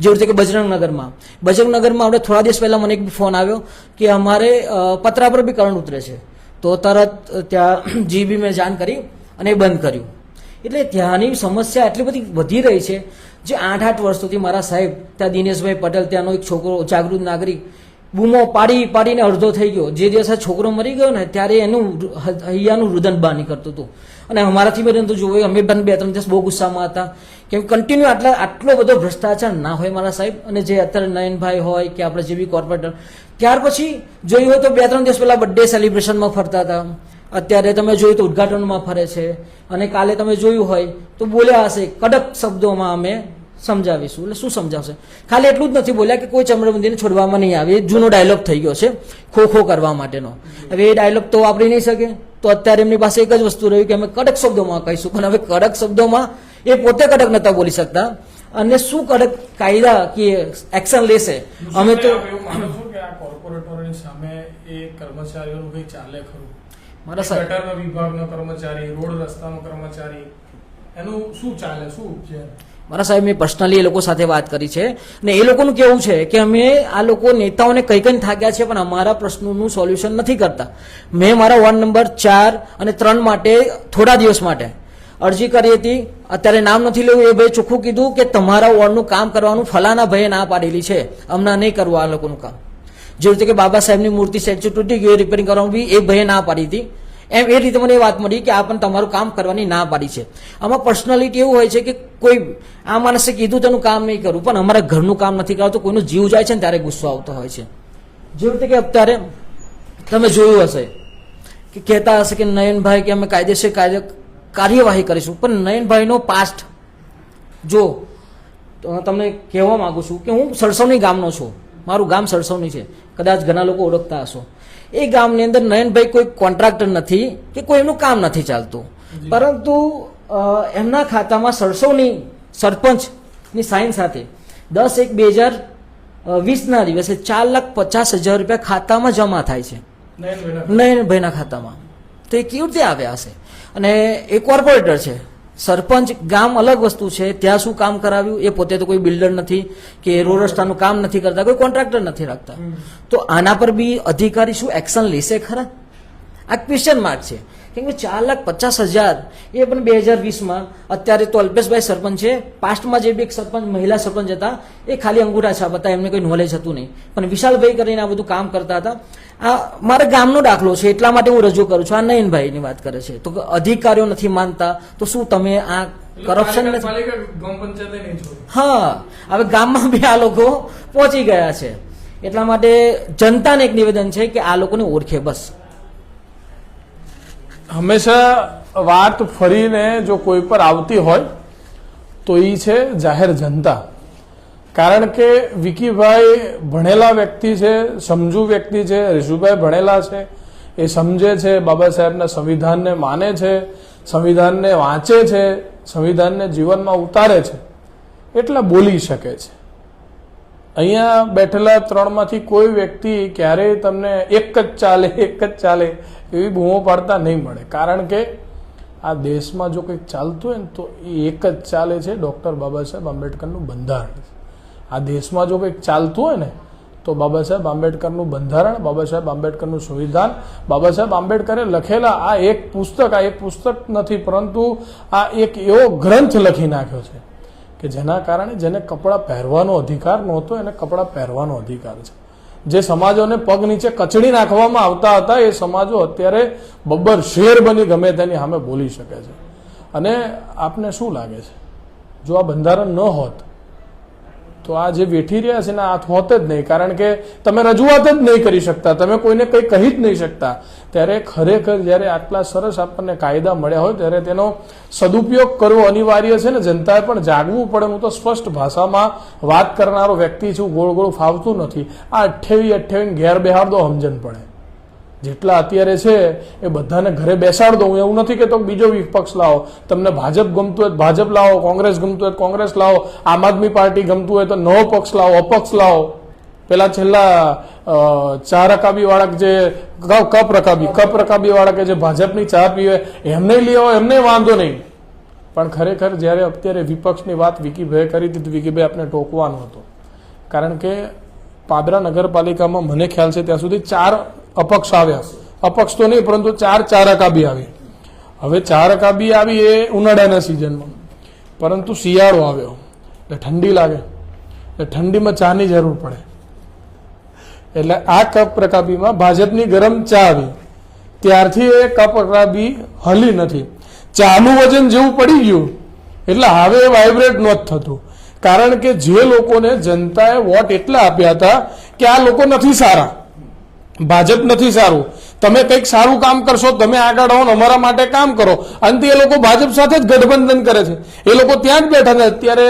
જેવી રીતે કે બજરંગનગરમાં આપણે થોડા દિવસ પહેલા મને એક ફોન આવ્યો કે અમારે પતરા પર બી કરંટ ઉતરે છે, તો તરત ત્યાં જીબી મેં જાણ કરી અને બંધ કર્યું. એટલે ત્યાંની સમસ્યા એટલી બધી વધી રહી છે. જે 8 વર્ષોથી મારા સાહેબ ત્યાં દિનેશભાઈ પટેલ, ત્યાંનો એક છોકરો જાગૃત નાગરિક, બૂમો પાડીને અડધો થઈ ગયો. જે દિવસે છોકરો મરી ગયો ને ત્યારે એનું હૈયાનું રુદન બહાર નીકળતું હતું. અને અમારાથી મેં તો જોયું, અમે પણ 2-3 દિવસ બહુ ગુસ્સામાં હતા કેમ કન્ટિન્યુ આટલો બધો ભ્રષ્ટાચાર ના હોય મારા સાહેબ. અને જે અત્યારે નયનભાઈ હોય કે આપણે જે બી કોર્પોરેટર, ત્યાર પછી જોયું હોય તો 2-3 દિવસ પહેલા બર્થડે સેલિબ્રેશનમાં ફરતા હતા, અત્યારે તમે જોયું તો ઉદઘાટનમાં ફરે છે. અને કાલે તમે જોયું હોય તો બોલ્યા હશે કડક શબ્દોમાં અમે સમજાવીશું. એટલે શું સમજાવશે? ખાલી એટલું જ નથી બોલ્યા કે કોઈ ચમરબંધીને છોડવામાં નહીં આવે. એ જૂનો ડાયલોગ થઈ ગયો છે ખો કરવા માટેનો. હવે એ ડાયલોગ તો વાપરી નહીં શકે, તો અત્યારે એમની પાસે એક જ વસ્તુ રહ્યું કે અમે કડક શબ્દોમાં કહીશું. પણ હવે કડક શબ્દોમાં એ પોતે કડક નતા બોલી શકતા, અને શું કડક કાયદા કે એક્શન લેશે? અમે તો કોર્પોરેટરોની સામે એ કર્મચારીઓનું કંઈ ચાલે ખરું? મારા સાહેબ ગટરના વિભાગનો કર્મચારી, રોડ રસ્તાનો કર્મચારી, એનું શું ચાલે, શું છે? મારા સાહેબ મેં પર્સનલી એ લોકો સાથે વાત કરી છે, અને એ લોકોનું કેવું છે કે અમે આ લોકો નેતાઓને કઈ થાક્યા છે, પણ અમારા પ્રશ્નોનું સોલ્યુશન નથી કરતા. મેં મારા વોર્ડ નંબર 4 અને 3 માટે થોડા દિવસ માટે અરજી કરી હતી. અત્યારે નામ નથી લેવું, એ ભાઈ ચોખ્ખું કીધું કે તમારા વોર્ડનું કામ કરવાનું ફલાના ભાઈએ ના પાડેલી છે, હમણાં નહીં કરવું આ લોકોનું કામ. જેવી રીતે કે બાબા સાહેબની મૂર્તિ સ્ટેચ્યુ તૂટી ગયું, રિપેરિંગ કરવાનું બી એ ભાઈએ ના પાડી હતી. એમ એ રીતે મને એ વાત મળી કે આ પણ તમારું કામ કરવાની ના પાડી છે. આમાં પર્સનાલિટી એવું હોય છે કે કોઈ આ માણસે કીધું તેનું કામ નહીં કરવું, પણ અમારા ઘરનું કામ નથી કરતું, કોઈનું જીવ જાય છે ને ત્યારે ગુસ્સો આવતો હોય છે. જેવી રીતે કે અત્યારે તમે જોયું હશે કે કહેતા હશે કે નયનભાઈ કે અમે કાયદેસર કાર્યવાહી કરીશું, પણ નયનભાઈનો પાસ્ટ જો તમને કહેવા માંગુ છું કે હું સરસવની ગામનો છું. મારું ગામ સરસવની છે, કદાચ ઘણા લોકો ઓળખતા હશો. એ ગામની અંદર નયનભાઈ કોઈ કોન્ટ્રાક્ટર નથી કે કોઈ એમનું કામ નથી ચાલતું, પરંતુ એમના ખાતામાં સરસવની સરપંચની સાઇન સાથે 10/1/2020 દિવસે 4,50,000 રૂપિયા ખાતામાં જમા થાય છે નયનભાઈના ખાતામાં. તો એ કેવી રીતે આવ્યા હશે? અને એ કોર્પોરેટર છે, સરપંચ ગામ અલગ વસ્તુ છે. ત્યાં શું કામ કરાવ્યું? એ પોતે તો કોઈ બિલ્ડર નથી કે રોડ રસ્તાનું કામ નથી કરતા, કોઈ કોન્ટ્રાક્ટર નથી રાખતા. તો આના પર બી અધિકારી શું એક્શન લેશે ખરા? આ ક્વેશ્ચન માર્ક છે. કેમ કે 4,50,000 એ પણ 2020માં અત્યારે તો અલ્પેશભાઈ સરપંચ છે. પાસ્ટમાં જે બી એક સરપંચ મહિલા સરપંચ હતા એ ખાલી અંગૂઠા છાપ હતા, એમને કોઈ નોલેજ હતું નહીં. પણ વિશાલભાઈ કરીને આ બધું કામ કરતા હતા. આ મારા ગામનો દાખલો છે એટલા માટે હું રજૂ કરું છું. આ નયનભાઈની વાત કરે છે તો અધિકારીઓ નથી માનતા તો શું તમે આ કરપ્શન હા હવે ગામમાં બી આ લોકો પહોંચી ગયા છે. એટલા માટે જનતાને એક નિવેદન છે કે આ લોકોને ઓળખે. બસ હંમેશા વાત ફરીને જો કોઈ પર આવતી હોય તો એ છે જાહેર જનતા. કારણ કે વિકીભાઈ ભણેલા વ્યક્તિ છે, સમજુ વ્યક્તિ છે. રિશુભાઈ ભણેલા છે, એ સમજે છે, બાબા સાહેબના સંવિધાનને માને છે, સંવિધાનને વાંચે છે, સંવિધાનને જીવનમાં ઉતારે છે, એટલે બોલી શકે છે. અહીંયા બેઠેલા ત્રણમાંથી કોઈ વ્યક્તિ ક્યારેય તમને એક જ ચાલે એવી બૂમો પાડતા નહીં મળે. કારણ કે આ દેશમાં જો કંઈક ચાલતું હોય ને તો એ એક જ ચાલે છે, ડૉક્ટર બાબા સાહેબ આંબેડકરનું બંધારણ. આ દેશમાં જો કંઈક ચાલતું હોય ને તો બાબા સાહેબ આંબેડકરનું બંધારણ, બાબા સાહેબ આંબેડકરનું સંવિધાન, બાબા સાહેબ આંબેડકરે લખેલા આ એક પુસ્તક નથી, પરંતુ આ એક એવો ગ્રંથ લખી નાખ્યો છે કે જેના કારણે જેને કપડાં પહેરવાનો અધિકાર નહોતો એને કપડાં પહેરવાનો અધિકાર છે. જે સમાજોને પગ નીચે કચડી નાખવામાં આવતા હતા એ સમાજો અત્યારે બબ્બર શેર બની ગમે તેની સામે બોલી શકે છે. અને આપને શું લાગે છે, જો આ બંધારણ ન હોત તો આ જે વેઠી રહ્યા છે ને આ હોત જ નહીં. કારણ કે તમે રજૂઆત જ નહીં કરી શકતા, તમે કોઈને કંઈ કહી જ નહીં શકતા. ત્યારે ખરેખર જ્યારે આટલા સરસ આપણને કાયદા મળ્યા હોય ત્યારે તેનો સદુપયોગ કરવો અનિવાર્ય છે ને જનતાએ પણ જાગવું પડે. હું તો સ્પષ્ટ ભાષામાં વાત કરનારો વ્યક્તિ છું, ગોળ ગોળ ફાવતું નથી. આ 28 ઘેર બેહાડ દો, સમજણ પડે. જેટલા અત્યારે છે એ બધાને ઘરે બેસાડ દો. હું એવું નથી કહેતો બીજો વિપક્ષ લાવો, તમને ભાજપ ગમતું હોય ભાજપ લાવો, કોંગ્રેસ ગમતું હોય કોંગ્રેસ લાવો, આમ આદમી પાર્ટી ગમતું હોય તો નવો પક્ષ લાવો, અપક્ષ લાવો. પેલા છેલ્લા ચા રકાબી વાળા જે કપ રકાબી વાળા કે જે ભાજપની ચા પીવે એમને લઈ આવો, એમને વાંધો નહીં. પણ ખરેખર જ્યારે અત્યારે વિપક્ષની વાત વિકીભાઈ કરી હતી, વિકીભાઈ આપણે ટોકવાનો હતો. કારણ કે પાદરા નગરપાલિકામાં મને ખ્યાલ છે ત્યાં સુધી 4 અપક્ષ આવ્યા. અપક્ષ તો નહીં પરંતુ 4 ચા રકાબી આવી. હવે ચા રકાબી આવી એ ઉનાળાના સિઝનમાં, પરંતુ શિયાળો આવ્યો એટલે ઠંડી લાગે, એટલે ઠંડીમાં ચાની જરૂર પડે. એટલે આ કપ રકાબીમાં ભાજપની ગરમ ચા આવી, ત્યારથી એ કપ રકાબી હલી નથી. ચાનું વજન જેવું પડી ગયું એટલે હવે વાઇબ્રેટ નહોતું થતું. કારણ કે જે લોકોને જનતાએ વોટ એટલા આપ્યા હતા કે આ લોકો નથી સારા, ભાજપ નથી સારું, તમે કંઈક સારું કામ કરશો, તમે આગળ આવો, અમારા માટે કામ કરો, અંતે એ લોકો ભાજપ સાથે જ ગઠબંધન કરે છે. એ લોકો ત્યાં જ બેઠા છે. અત્યારે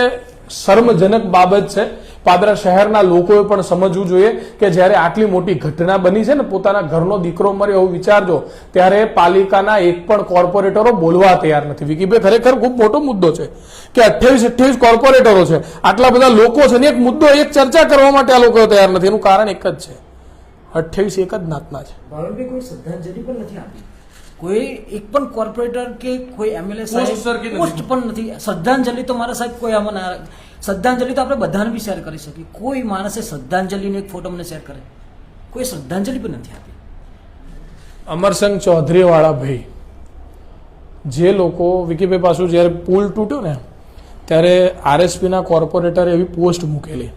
શર્મજનક બાબત છે. પાદરા શહેરના લોકોએ પણ સમજવું જોઈએ કે જ્યારે આટલી મોટી ઘટના બની છે ને, પોતાના ઘરનો દીકરો મર્યો એવું વિચારજો, ત્યારે પાલિકાના એક પણ કોર્પોરેટરો બોલવા તૈયાર નથી. વિકીભાઈ ખરેખર ખૂબ મોટો મુદ્દો છે કે 28 કોર્પોરેટરો છે, આટલા બધા લોકો છે ને એક મુદ્દો, એક ચર્ચા કરવા માટે આ લોકો તૈયાર નથી. એનું કારણ એક જ છે, 28 એક જ નાતના છે. ભાવિનભાઈ કોઈ શ્રદ્ધાંજલિ પણ નથી આપી, કોઈ એક પણ કોર્પોરેટર કે કોઈ એમએલએ પોસ્ટ પણ નથી. શ્રદ્ધાંજલિ તો મારા સાહેબ કોઈ આમાં ના, શ્રદ્ધાંજલિ તો આપણે બધાને બી શેર કરી શકીએ. કોઈ માણસે શ્રદ્ધાંજલિનો એક ફોટો મને શેર કરે, કોઈ શ્રદ્ધાંજલિ પણ નથી આપી. અમરસંગ ચૌધરી વાળા ભાઈ, જે લોકો વિકીભાઈ પાછું જ્યારે પુલ તૂટ્યો ને ત્યારે આરએસપીના કોર્પોરેટરે એવી પોસ્ટ મૂકેલી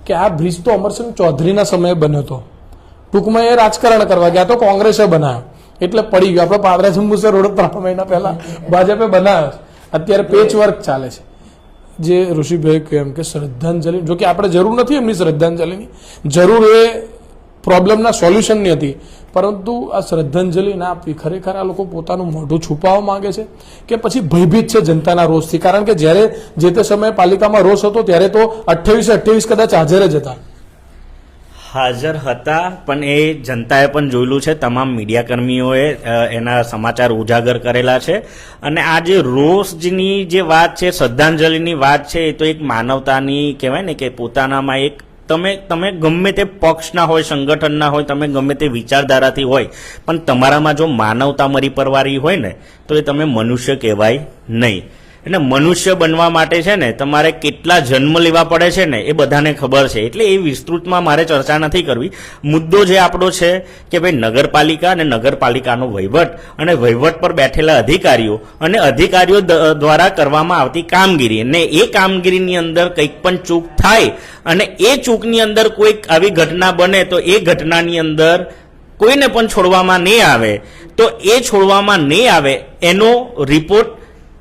કે આ બ્રિજ તો અમરસંગ ચૌધરીના સમયે બન્યો હતો. ટૂંકમાં એ રાજકારણ કરવા ગયા તો કોંગ્રેસે બનાવ્યો એટલે પડી ગયો. આપણે પાદરા જંબુસર રોડ 3 મહિના પહેલા ભાજપે બનાવ્યો, અત્યારે પેચ વર્ક ચાલે છે. જે ઋષિભાઈ કહે એમ કે શ્રદ્ધાંજલિ, જો કે આપણે જરૂર નથી એમની શ્રદ્ધાંજલિની, જરૂર એ પ્રોબ્લેમના સોલ્યુશનની હતી, પરંતુ આ શ્રદ્ધાંજલિ ના આપવી. ખરેખર આ લોકો પોતાનું મોઢું છુપાવવા માંગે છે કે પછી ભયભીત છે જનતાના રોષથી. કારણ કે જ્યારે જે તે સમયે પાલિકામાં રોષ હતો ત્યારે તો 28 કદાચ હાજર જ હતા. હાજર હતા, પણ એ જનતાએ પણ જોયેલું છે, તમામ મીડિયા કર્મીઓએ એના સમાચાર ઉજાગર કરેલા છે. અને આ જે રોષની જે વાત છે, શ્રદ્ધાંજલિની વાત છે, એ તો એક માનવતાની કહેવાય ને કે પોતાનામાં એક તમે ગમે તે પક્ષના હોય, સંગઠનના હોય, તમે ગમે તે વિચારધારાથી હોય, પણ તમારામાં જો માનવતા મરી પરવારી હોય ને તો એ તમે મનુષ્ય કહેવાય નહીં. એટલે મનુષ્ય બનવા માટે છે ને તમારે કેટલા જન્મ લેવા પડે છે ને એ બધાને ખબર છે. એટલે એ વિસ્તૃતમાં મારે ચર્ચા નથી કરવી. મુદ્દો જે આપણો છે કે ભાઈ નગરપાલિકા અને નગરપાલિકાનો વહીવટ અને વહીવટ પર બેઠેલા અધિકારીઓ અને અધિકારીઓ દ્વારા કરવામાં આવતી કામગીરી, અને એ કામગીરીની અંદર કંઈક પણ ચૂક થાય અને એ ચૂકની અંદર કોઈક આવી ઘટના બને તો એ ઘટનાની અંદર કોઈને પણ છોડવામાં નહીં આવે. તો એ છોડવામાં નહીં આવે એનો રિપોર્ટ,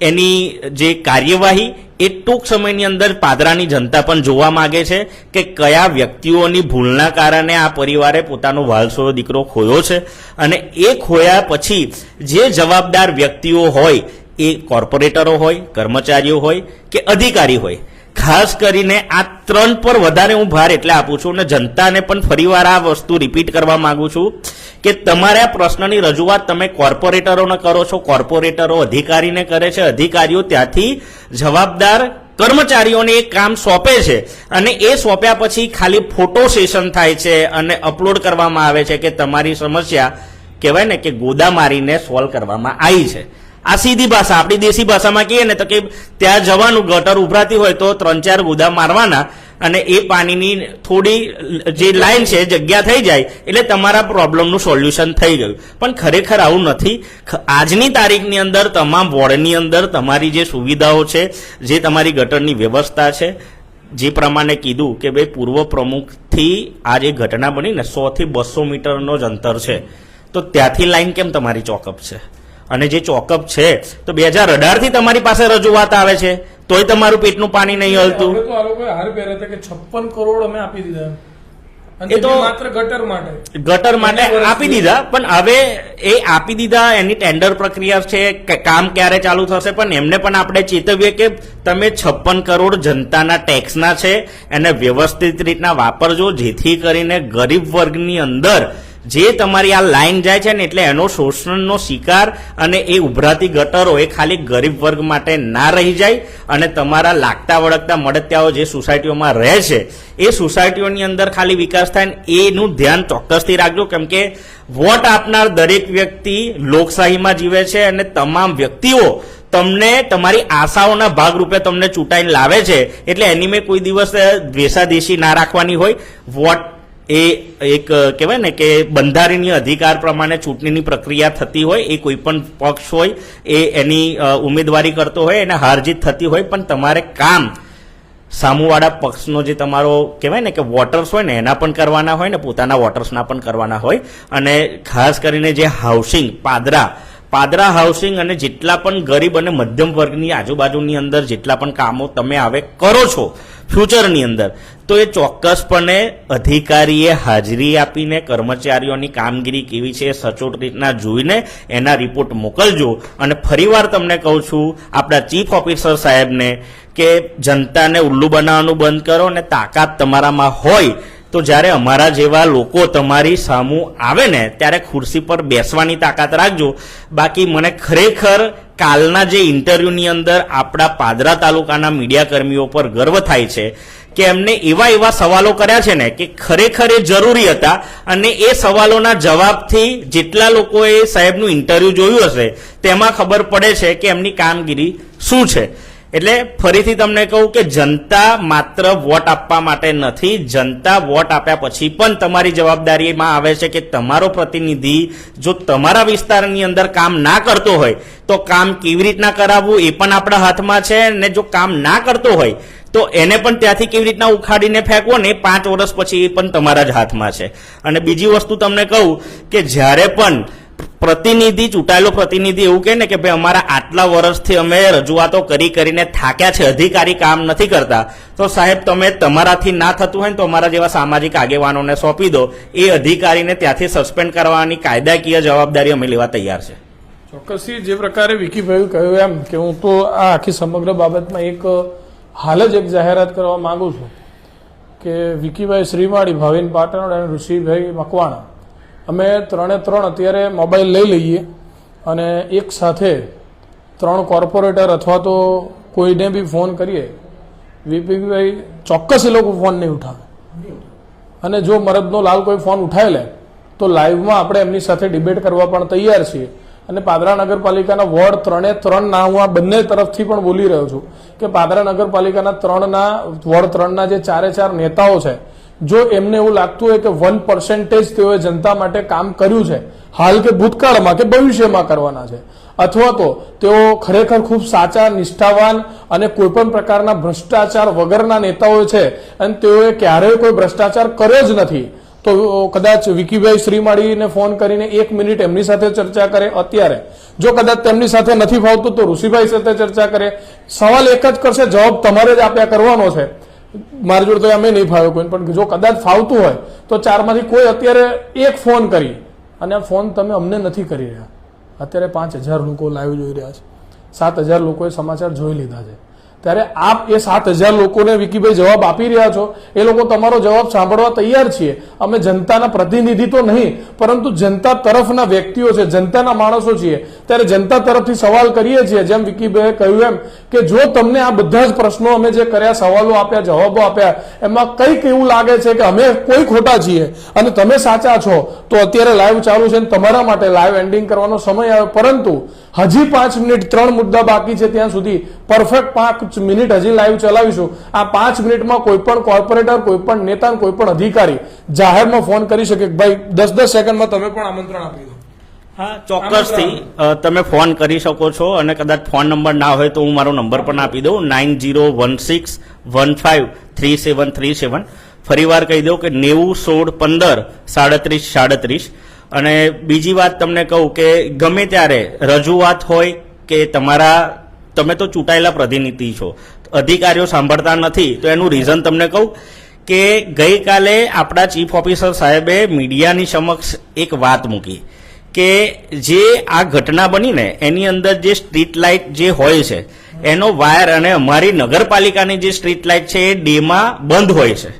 એની જે કાર્યવાહી એ ટૂંક સમયની અંદર પાદરાની જનતા પણ જોવા માંગે છે કે કયા વ્યક્તિઓની ભૂલના કારણે આ પરિવારે પોતાનો વાલસોયો દીકરો ખોયો છે. અને એ ખોયા પછી જે જવાબદાર વ્યક્તિઓ હોય, એ કોર્પોરેટરો હોય, કર્મચારીઓ હોય કે અધિકારી હોય, ખાસ કરીને આ ત્રણ પર વધારે હું ભાર એટલે આપું છું. અને જનતાને પણ ફરીવાર આ વસ્તુ રિપીટ કરવા માંગુ છું કે તમારે આ પ્રશ્નની રજૂઆત તમે કોર્પોરેટરોને કરો છો, કોર્પોરેટરો અધિકારીને કરે છે, અધિકારીઓ ત્યાંથી જવાબદાર કર્મચારીઓને એક કામ સોંપે છે અને એ સોંપ્યા પછી ખાલી ફોટો સેશન થાય છે અને અપલોડ કરવામાં આવે છે કે તમારી સમસ્યા કહેવાય ને કે ગોદા મારીને સોલ્વ કરવામાં આવી છે. આ સીધી ભાષા, આપણી દેશી ભાષામાં કહીએ ને તો કે ત્યાં જવાનું, ગટર ઉભરાતી હોય તો 3-4 ગોદા મારવાના અને એ પાણીની થોડી જે લાઈન છે જગ્યા થઈ જાય એટલે તમારા પ્રોબ્લેમનું સોલ્યુશન થઈ ગયું. પણ ખરેખર આવું નથી. આજની તારીખની અંદર તમામ વોર્ડની અંદર તમારી જે સુવિધાઓ છે, જે તમારી ગટરની વ્યવસ્થા છે, જે પ્રમાણે કીધું કે ભાઈ પૂર્વ પ્રમુખથી આ જે ઘટના બની ને 100 થી 200 મીટરનો જ અંતર છે, તો ત્યાંથી લાઈન કેમ તમારી ચોકઅપ છે? અને જે ચોકઅપ છે તો 2018 થી તમારી પાસે રજૂઆત આવે છે તોય તમારું પેટનું પાણી નહીં હલતું. હવે તો આ લોકોએ હાર પહેરે છે કે 56 કરોડ અમે આપી દીધા, અને એ તો માત્ર ગટર માટે આપી દીધા. પણ હવે એ આપી દીધા, એની ટેન્ડર પ્રક્રિયા છે, કામ ક્યારે ચાલુ થશે, પણ એમને પણ આપણે ચેતવીએ કે તમે 56 કરોડ જનતાના ટેક્સના છે એને વ્યવસ્થિત રીતના વાપરજો, જેથી કરીને ગરીબ વર્ગની અંદર જે તમારી આ લાઈન જાય છે ને એટલે એનો શોષણનો શિકાર અને એ ઉભરાતી ગટરો એ ખાલી ગરીબ વર્ગ માટે ના રહી જાય અને તમારા લાગતા વળગતા મળતિયાઓ જે સોસાયટીઓમાં રહે છે એ સોસાયટીઓની અંદર ખાલી વિકાસ થાય ને એનું ધ્યાન ચોક્કસથી રાખજો. કેમ કે વોટ આપનાર દરેક વ્યક્તિ લોકશાહીમાં જીવે છે અને તમામ વ્યક્તિઓ તમને તમારી આશાઓના ભાગરૂપે તમને ચૂંટાઈને લાવે છે. એટલે એની મેં કોઈ દિવસ દ્વેષાદેશી ના રાખવાની હોય. વોટ એ એક કહેવાય ને કે બંધારણીય અધિકાર પ્રમાણે ચૂંટણીની પ્રક્રિયા થતી હોય, એ કોઈ પણ પક્ષ હોય એ એની ઉમેદવારી કરતો હોય, એને હાર જીત થતી હોય, પણ તમારે કામ સામુવાળા પક્ષનો જે તમારો કહેવાય ને કે વોટર્સ હોય ને એના પણ કરવાના હોય ને પોતાના વોટર્સના પણ કરવાના હોય. અને ખાસ કરીને જે હાઉસિંગ પાદરા હાઉસિંગ અને જેટલા પણ ગરીબ અને મધ્યમ વર્ગની આજુબાજુની અંદર જેટલા પણ કામો તમે હવે કરો છો ફ્યુચરની અંદર, તો એ ચોક્કસપણે અધિકારીએ હાજરી આપીને કર્મચારીઓની કામગીરી કેવી છે સચોટ રીતના જોઈને એના રિપોર્ટ મોકલજો. અને ફરીવાર તમને કહું છું આપણા ચીફ ઓફિસર સાહેબને કે જનતાને ઉલ્લુ બનાવવાનું બંધ કરો અને તાકાત તમારામાં હોય તો જ્યારે અમારા જેવા લોકો તમારી સામું આવે ને ત્યારે ખુરશી પર બેસવાની તાકાત રાખજો. બાકી મને ખરેખર કાલના જે ઇન્ટરવ્યુની અંદર આપણા પાદરા તાલુકાના મીડિયા કર્મીઓ પર ગર્વ થાય છે કે એમને એવા સવાલો કર્યા છે ને કે ખરેખર એ જરૂરી હતા. અને એ સવાલોના જવાબથી જેટલા લોકોએ સાહેબનું ઇન્ટરવ્યુ જોયું હશે તેમાં ખબર પડે છે કે એમની કામગીરી શું છે. એટલે ફરીથી તમને કહું કે જનતા માત્ર વોટ આપવા માટે નથી, જનતા વોટ આપ્યા પછી પણ તમારી જવાબદારીમાં આવે છે કે તમારો પ્રતિનિધિ જો તમારા વિસ્તારની અંદર કામ ના કરતો હોય તો કામ કેવી રીતના કરાવવું એ પણ આપણા હાથમાં છે. અને જો કામ ના કરતો હોય તો એને પણ ત્યાંથી કેવી રીતના ઉખાડીને ફેંકવો ને 5 વર્ષ પછી એ પણ તમારા જ હાથમાં છે. અને બીજી વસ્તુ તમને કહું કે જ્યારે પણ પ્રતિનિધિ, ચૂંટાયેલો પ્રતિનિધિ એવું કહે ને કે ભાઈ અમારા આટલા વર્ષથી અમે રજૂઆતો કરીને થાક્યા છે, અધિકારી કામ નથી કરતા, તો સાહેબ તમે તમારાથી ના થતું હોય ને તો અમારા જેવા સામાજિક આગેવાનોને સોંપી દો. એ અધિકારીને ત્યાંથી સસ્પેન્ડ કરવાની કાયદાકીય જવાબદારી અમે લેવા તૈયાર છે. ચોક્કસથી જે પ્રકારે વિકીભાઈ કહ્યું એમ કે હું તો આ આખી સમગ્ર બાબતમાં એક હાલ જ એક જાહેરાત કરવા માંગુ છું કે વિકીભાઈ શ્રીમાળી, ભાવિન પાટણ અને ઋષિભાઈ મકવાણા, અમે ત્રણે ત્રણ અત્યારે મોબાઈલ લઈ લઈએ અને એક સાથે 3 કોર્પોરેટર અથવા તો કોઈને બી ફોન કરીએ, વીપીભાઈ ચોક્કસ એ લોકો ફોન નહીં ઉઠાવે, અને જો મરદનો લાલ કોઈ ફોન ઉઠાવી લે તો લાઈવમાં આપણે એમની સાથે ડિબેટ કરવા પણ તૈયાર છીએ. અને પાદરા નગરપાલિકાના વોર્ડ 3 ના હું આ બંને તરફથી પણ બોલી રહ્યો છું કે પાદરા નગરપાલિકાના વોર્ડ 3ના જે 4 નેતાઓ છે, જો એમને એવું લાગતું હોય કે 1% તેઓએ જનતા માટે કામ કર્યું છે, હાલ કે ભૂતકાળમાં કે ભવિષ્યમાં કરવાના છે, અથવા તો તેઓ ખરેખર ખૂબ સાચા, નિષ્ઠાવાન અને કોઈ પણ પ્રકારના ભ્રષ્ટાચાર વગરના નેતાઓ છે અને તેઓએ ક્યારેય કોઈ ભ્રષ્ટાચાર કર્યો જ નથી, તો કદાચ વિકીભાઈ શ્રીમાળીને ફોન કરીને 1 મિનિટ એમની સાથે ચર્ચા કરે અત્યારે. જો કદાચ તેમની સાથે નથી ફાવતું તો ઋષિભાઈ સાથે ચર્ચા કરે. સવાલ એક જ કરશે, જવાબ તમારે જ આપ્યા કરવાનો છે. મારી જોડે તો અમે નહીં ફાવ્યો કોઈ, પણ જો કદાચ ફાવતું હોય તો 4માંથી કોઈ અત્યારે એક ફોન કરી, અને આ ફોન તમે અમને નથી કરી રહ્યા. અત્યારે 5000 લોકો લાઈવ જોઈ રહ્યા છે, 7000 લોકોએ સમાચાર જોઈ લીધા છે, ત્યારે આપ એ 7000 લોકોને વિકીભાઈ જવાબ આપી રહ્યા છો, એ લોકો તમારો જવાબ સાંભળવા તૈયાર છીએ. અમે જનતાના પ્રતિનિધિ તો નહીં, પરંતુ જનતા તરફના વ્યક્તિઓ છે, જનતાના માણસો છીએ, ત્યારે જનતા તરફથી સવાલ કરીએ છીએ. જેમ વિકીભાઈએ કહ્યું એમ કે જો તમને આ બધા જ પ્રશ્નો અમે જે કર્યા, સવાલો આપ્યા, જવાબો આપ્યા, એમાં કંઈક એવું લાગે છે કે અમે કોઈ ખોટા છીએ અને તમે સાચા છો, તો અત્યારે લાઈવ ચાલુ છે અને તમારા માટે લાઈવ એન્ડિંગ કરવાનો સમય આવ્યો. પરંતુ હજી 5 મિનિટ 3 મુદ્દા બાકી છે, ત્યાં સુધી પરફેક્ટ 5 મિનિટ હજી લાઈવ ચલાવીશું. આ 5 મિનિટમાં કોઈ પણ કોર્પોરેટર, કોઈ પણ નેતા, કોઈ પણ અધિકારી જાહેરમાં ફોન કરી શકે કે ભાઈ 10 સેકન્ડમાં તમે પણ આમંત્રણ આપી દો. હા, ચોક્કસથી તમે ફોન કરી શકો છો, અને કદાચ ફોન નંબર ના હોય તો હું મારો નંબર પણ આપી દઉં, 9016153737. ફરીવાર કહી દઉં કે 9016153737. અને બીજી વાત તમને કહું કે ગમે ત્યારે રજૂઆત હોય કે તમે તો ચૂંટાયેલા પ્રતિનિધિ છો, અધિકારીઓ સાંભળતા નથી, તો એનું રીઝન તમને કહું કે ગઈકાલે આપણા ચીફ ઓફિસર સાહેબે મીડિયાની સમક્ષ એક વાત મૂકી કે જે આ ઘટના બની ને એની અંદર જે સ્ટ્રીટ લાઇટ જે હોય છે એનો વાયર, અને અમારી નગરપાલિકાની જે સ્ટ્રીટ લાઇટ છે એ ડેમાં બંધ હોય છે,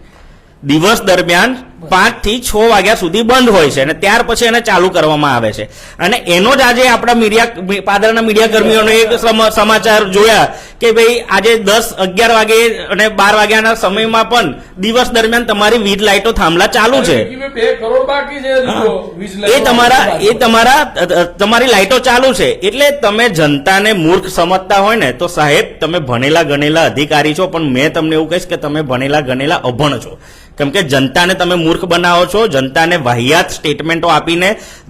દિવસ દરમિયાન 5 થી 6 વાગ્યા સુધી બંધ હોય છે, અને ત્યાર પછી એને ચાલુ કરવામાં આવે છે. અને એનો જ આજે આપણા પાદરના મીડિયા કર્મીઓને એક સમાચાર જોયા કે ભાઈ આજે 10, 11 વાગે અને 12 વાગ્યાના સમયમાં પણ દિવસ દરમિયાન તમારી વીજ લાઇટો થાંભલા ચાલુ છે, તમારી લાઇટો ચાલુ છે. એટલે તમે જનતાને મૂર્ખ સમજતા હોય ને તો સાહેબ તમે ભણેલા ગણેલા અધિકારી છો, પણ મેં તમને એવું કહીશ કે તમે ભણેલા ગણેલા અભણ છો. કેમ કે જનતાને તમે મૂર્ખ બનાવો છો, જનતાને વાહિયાત સ્ટેટમેન્ટો આપીને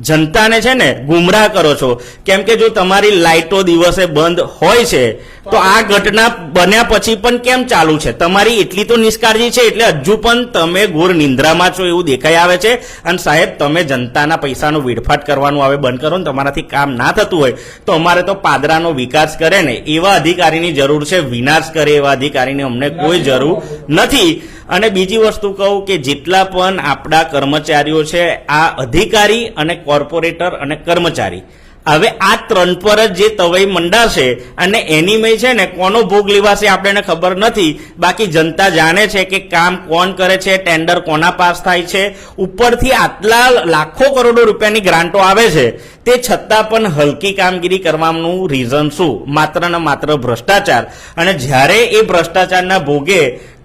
જનતાને છે ને ગુમરાહ કરો છો. કેમ કે જો તમારી લાઇટો દિવસે બંધ હોય છે તો આ ઘટના બન્યા પછી પણ કેમ ચાલુ છે? તમારી એટલી તો નિષ્કાળજી છે, એટલે હજુ પણ તમે ઘોર નિંદ્રામાં છો એવું દેખાઈ આવે છે. અને સાહેબ તમે જનતાના પૈસાનો વેડફાટ કરવાનું હવે બંધ કરો ને, તમારાથી કામ ના થતું હોય તો અમારે તો પાદરાનો વિકાસ કરે ને એવા અધિકારીની જરૂર છે, વિનાશ કરે એવા અધિકારીની અમને કોઈ જરૂર નથી. અને બીજી વસ્તુ કહું કે જેટલા પણ આપણા કર્મચારીઓ છે, આ અધિકારી અને કોર્પોરેટર અને કર્મચારી, હવે આ 3 પર જ જે તવાઈ મંડાશે અને એની મેં છે ને કોનો ભોગ લેવાશે આપણને ખબર નથી. બાકી જનતા જાણે છે કે કામ કોણ કરે છે, ટેન્ડર કોના પાસ થાય છે, ઉપરથી આટલા લાખો કરોડો રૂપિયાની ગ્રાન્ટો આવે છે, તે છતાં પણ હલકી કામગીરી કરવાનું રીઝન શું? માત્ર ને માત્ર ભ્રષ્ટાચાર. અને જ્યારે એ ભ્રષ્ટાચારના ભોગે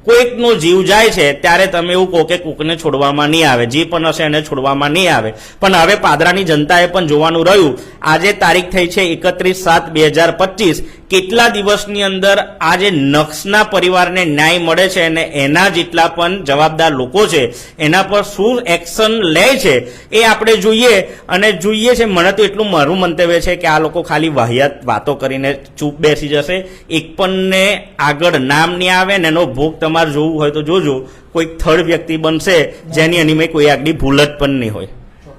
કોઈકનો જીવ જાય છે ત્યારે તમે એવું કહો કે કોકને છોડવામાં નહીં આવે, જે પણ હશે એને છોડવામાં નહીં આવે. પણ હવે પાદરાની જનતાએ પણ જોવાનું રહ્યું. આજે તારીખ થઈ છે 31/7/2025. કેટલા દિવસની અંદર આ જે નક્સના પરિવારને ન્યાય મળે છે અને એના જેટલા પણ જવાબદાર લોકો છે એના પર શું એક્શન લે છે એ આપણે જોઈએ. અને જોઈએ છે, મને તો એટલું મારું મંતવ્ય છે કે આ લોકો ખાલી વાહિયાત વાતો કરીને ચૂપ બેસી જશે. એક પણને આગળ નામ નહીં આવે ને એનો ભોગ તમારે જોવું હોય તો જોજો, કોઈ થર્ડ વ્યક્તિ બનશે જેની અનિમય કોઈ આગળ ભૂલ જ પણ નહીં હોય.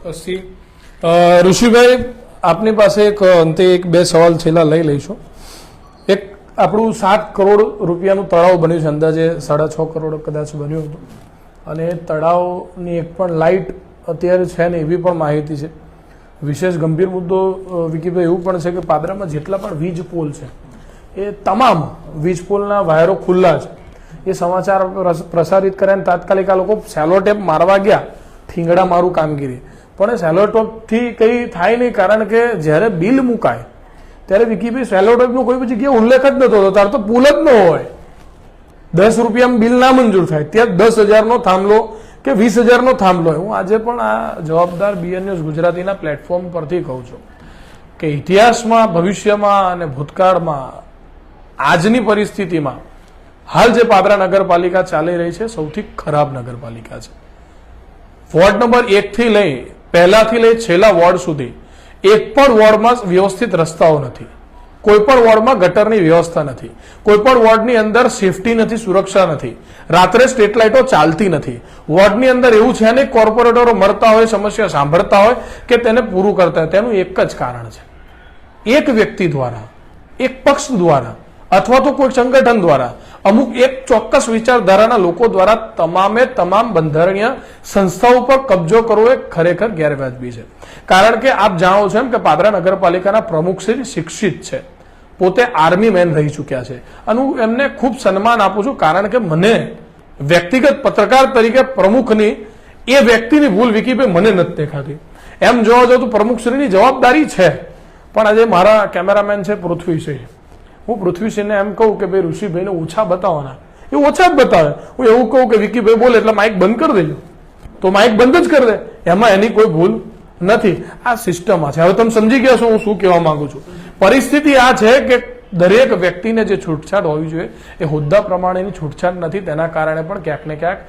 ચોક્કસથી. ઋષિભાઈ, આપની પાસે અંતે 2 સવાલ છેલ્લા લઈ લઈશું. એક આપણું 7 કરોડ રૂપિયાનું તળાવ બન્યું છે, અંદાજે 6.5 કરોડ કદાચ બન્યું હતું, અને તળાવની એક પણ લાઇટ અત્યારે છે ને એવી પણ માહિતી છે. વિશેષ ગંભીર મુદ્દો વિકીભાઈ એવું પણ છે કે પાદરામાં જેટલા પણ વીજ પોલ છે એ તમામ વીજ પોલના વાયરો ખુલ્લા છે. એ સમાચાર પ્રસારિત કર્યા અને તાત્કાલિક આ લોકો સેલો ટેપ મારવા ગયા, ઠીંગડા મારું કામગીરી, પણ એ સેલો ટેપથી કંઈ થાય નહીં, કારણ કે જ્યારે બિલ મુકાય ત્યારે વિકીભાઈ સેલો ટેપનો કોઈ જગ્યાએ ઉલ્લેખ જ નતો થતો, ત્યારે તો પુલ જ ન હોય, 10 રૂપિયામાં બિલ ના મંજૂર થાય, ત્યાં 10,000નો થાંભલો કે 20,000નો થાંભલો હોય. હું આજે પણ આ જવાબદાર બીએન ન્યૂઝ ગુજરાતીના પ્લેટફોર્મ પરથી કહું છું કે ઇતિહાસમાં, ભવિષ્યમાં અને ભૂતકાળમાં આજની પરિસ્થિતિમાં હાલ જે પાદરા નગરપાલિકા ચાલી રહી છે સૌથી ખરાબ નગરપાલિકા છે. વોર્ડ નંબર 1 થી લઈ પહેલાથી લઈ છેલ્લા વોર્ડ સુધી એક પણ વોર્ડમાં વ્યવસ્થિત રસ્તાઓ નથી, કોઈ પણ વોર્ડમાં ગટરની વ્યવસ્થા નથી, કોઈ પણ વોર્ડની અંદર સેફટી નથી, સુરક્ષા નથી, રાત્રે સ્ટ્રીટ લાઇટો ચાલતી નથી. વોર્ડની અંદર એવું છે ને કોર્પોરેટરો મરતા હોય, સમસ્યા સાંભળતા હોય કે તેને પૂરું કરતા હોય, તેનું એક જ કારણ છે, એક વ્યક્તિ દ્વારા, એક પક્ષ દ્વારા અથવા તો કોઈ સંગઠન દ્વારા, અમુક એક ચોક્કસ વિચારધારાના લોકો દ્વારા તમામે તમામ બંધારણીય સંસ્થાઓ પર કબજો કરવો એ ખરેખર ગેરવાજબી છે. કારણ કે આપ જાણો છો એમ કે પાદરા નગરપાલિકાના પ્રમુખ શ્રી શિક્ષિત છે, પોતે આર્મી મેન રહી ચૂક્યા છે, અને હું એમને ખૂબ સન્માન આપું છું, કારણ કે મને વ્યક્તિગત પત્રકાર તરીકે પ્રમુખની એ વ્યક્તિની ભૂલ વિકીભાઈ મને નથી દેખાતી. એમ જોવા જાવ તો પ્રમુખશ્રીની જવાબદારી છે, પણ આજે મારા કેમેરામેન છે પૃથ્વીસિંહ, હું પૃથ્વીસિંહને એમ કહું કે ભાઈ ઋષિભાઈને ઓછા બતાવવાના, એ ઓછા જ બતાવે. હું એવું કહું કે વિકીભાઈ બોલે એટલે માઇક બંધ કરી દેજો, તો માઇક બંધ જ કરી દે, એમાં એની કોઈ ભૂલ નથી. આ સિસ્ટમ છે. હવે તમે સમજી ગયા છો હું શું કહેવા માંગુ છું. પરિસ્થિતિ આ છે કે દરેક વ્યક્તિને જે છૂટછાટ હોવી જોઈએ એ હોદ્દા પ્રમાણેની છૂટછાટ નથી, તેના કારણે પણ ક્યાંક ને ક્યાંક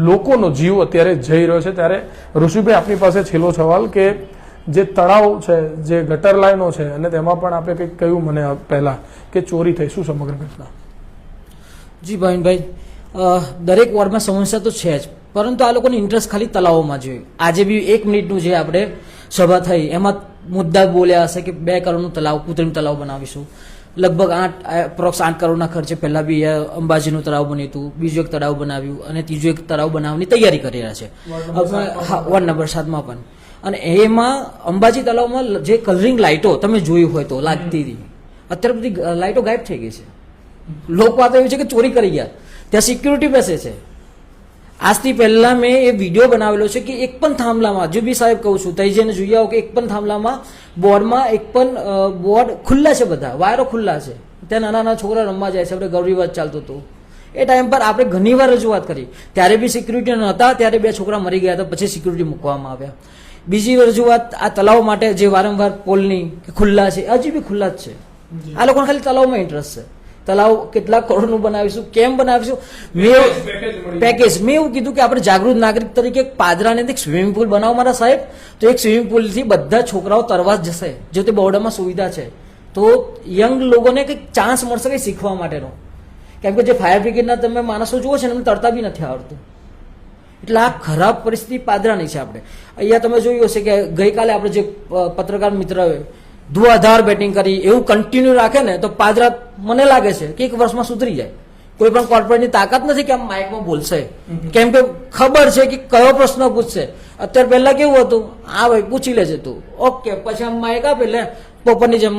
લોકોનો જીવ અત્યારે જઈ રહ્યો છે. ત્યારે ઋષિભાઈ આપની પાસે છેલ્લો સવાલ કે જે તળાવ છે, જે ગટર લાઈનો છે, અને તેમાં પણ આપણે કંઈક કહ્યું મને પહેલા કે ચોરી થઈ, શું સમગ્ર ઘટના? જી ભાવિનભાઈ, દરેક વોર્ડમાં સમસ્યા તો છે જ, પરંતુ આ લોકોની ઇન્ટરેસ્ટ ખાલી તલાવોમાં જોઈએ. આજે બી 1 મિનિટનું જે આપણે સભા થઈ એમાં મુદ્દા બોલ્યા હશે કે 2 કરોડનું તલાવ, કૃત્રિમ તલાવ બનાવીશું. લગભગ 8 કરોડના ખર્ચે પહેલા બી અંબાજીનું તળાવ બન્યું હતું, બીજું એક તળાવ બનાવ્યું અને ત્રીજું એક તળાવ બનાવવાની તૈયારી કરી રહ્યા છે. વોર્ડ નંબર 7માં પણ. અને એમાં અંબાજી તળાવમાં જે કલરિંગ લાઇટો તમે જોયું હોય તો લાગતી હતી, અત્યારે બધી લાઇટો ગાયબ થઈ ગઈ છે. લોક વાત એવી છે કે ચોરી કરી ગયા, ત્યાં સિક્યુરિટી બેસે છે. આજથી પહેલા મેં એ વિડીયો બનાવેલો છે કે એક પણ થાંભલામાં, જો બી સાહેબ કહું છું તઈ જઈને જોઈ આવો કે એક પણ થાંભલામાં બોર્ડમાં એક પણ બોર્ડ ખુલ્લા છે, બધા વાયરો ખુલ્લા છે. ત્યાં નાના નાના છોકરા રમવા જાય છે. આપણે ગૌરીવાદ ચાલતું હતું એ ટાઈમ પર આપણે ઘણી વાર રજૂઆત કરી, ત્યારે બી સિક્યુરિટી નહોતા, ત્યારે 2 છોકરા મરી ગયા હતા, પછી સિક્યુરિટી મૂકવામાં આવ્યા. બીજી રજૂઆત આ તલાવ માટે જે વારંવાર પોલની ખુલ્લા છે, હજી બી ખુલ્લા જ છે. આ લોકોને ખાલી તલાવમાં ઇન્ટરેસ્ટ છે. તલાવ કેટલા કરોડનું બનાવીશું, કેમ બનાવીશું, પેકેજ. મેં એવું કીધું કે આપણે જાગૃત નાગરિક તરીકે પાદરાને એક સ્વિમિંગ પુલ બનાવો મારા સાહેબ, તો એક સ્વિમિંગ પુલથી બધા છોકરાઓ તરવા જશે, જો તે બોર્ડમાં સુવિધા છે તો યંગ લોકોને કંઈક ચાન્સ મળશે કંઈ શીખવા માટેનો. કેમ કે જે ફાયર બ્રિગેડના તમે માણસો જુઓ છો ને એમને તરતા બી નથી આવડતું. એટલે આ ખરાબ પરિસ્થિતિ પાદરાની છે. આપણે અહીંયા તમે જોયું હશે કે ગઈકાલે આપણે જે પત્રકાર મિત્રએ ધુઆધાર બેટિંગ કરી, એવું કન્ટિન્યુ રાખે ને તો પાદરા મને લાગે છે કે 1 વર્ષમાં સુધરી જાય. કોઈ પણ કોર્પોરેટની તાકાત નથી કે આમ માઇકમાં બોલશે, કેમ કે ખબર છે કે કયો પ્રશ્ન પૂછશે. અત્યારે પહેલા કેવું હતું, હા ભાઈ પૂછી લેજે તું, ઓકે, પછી આમ માઇક આપે એટલે પોપરની જેમ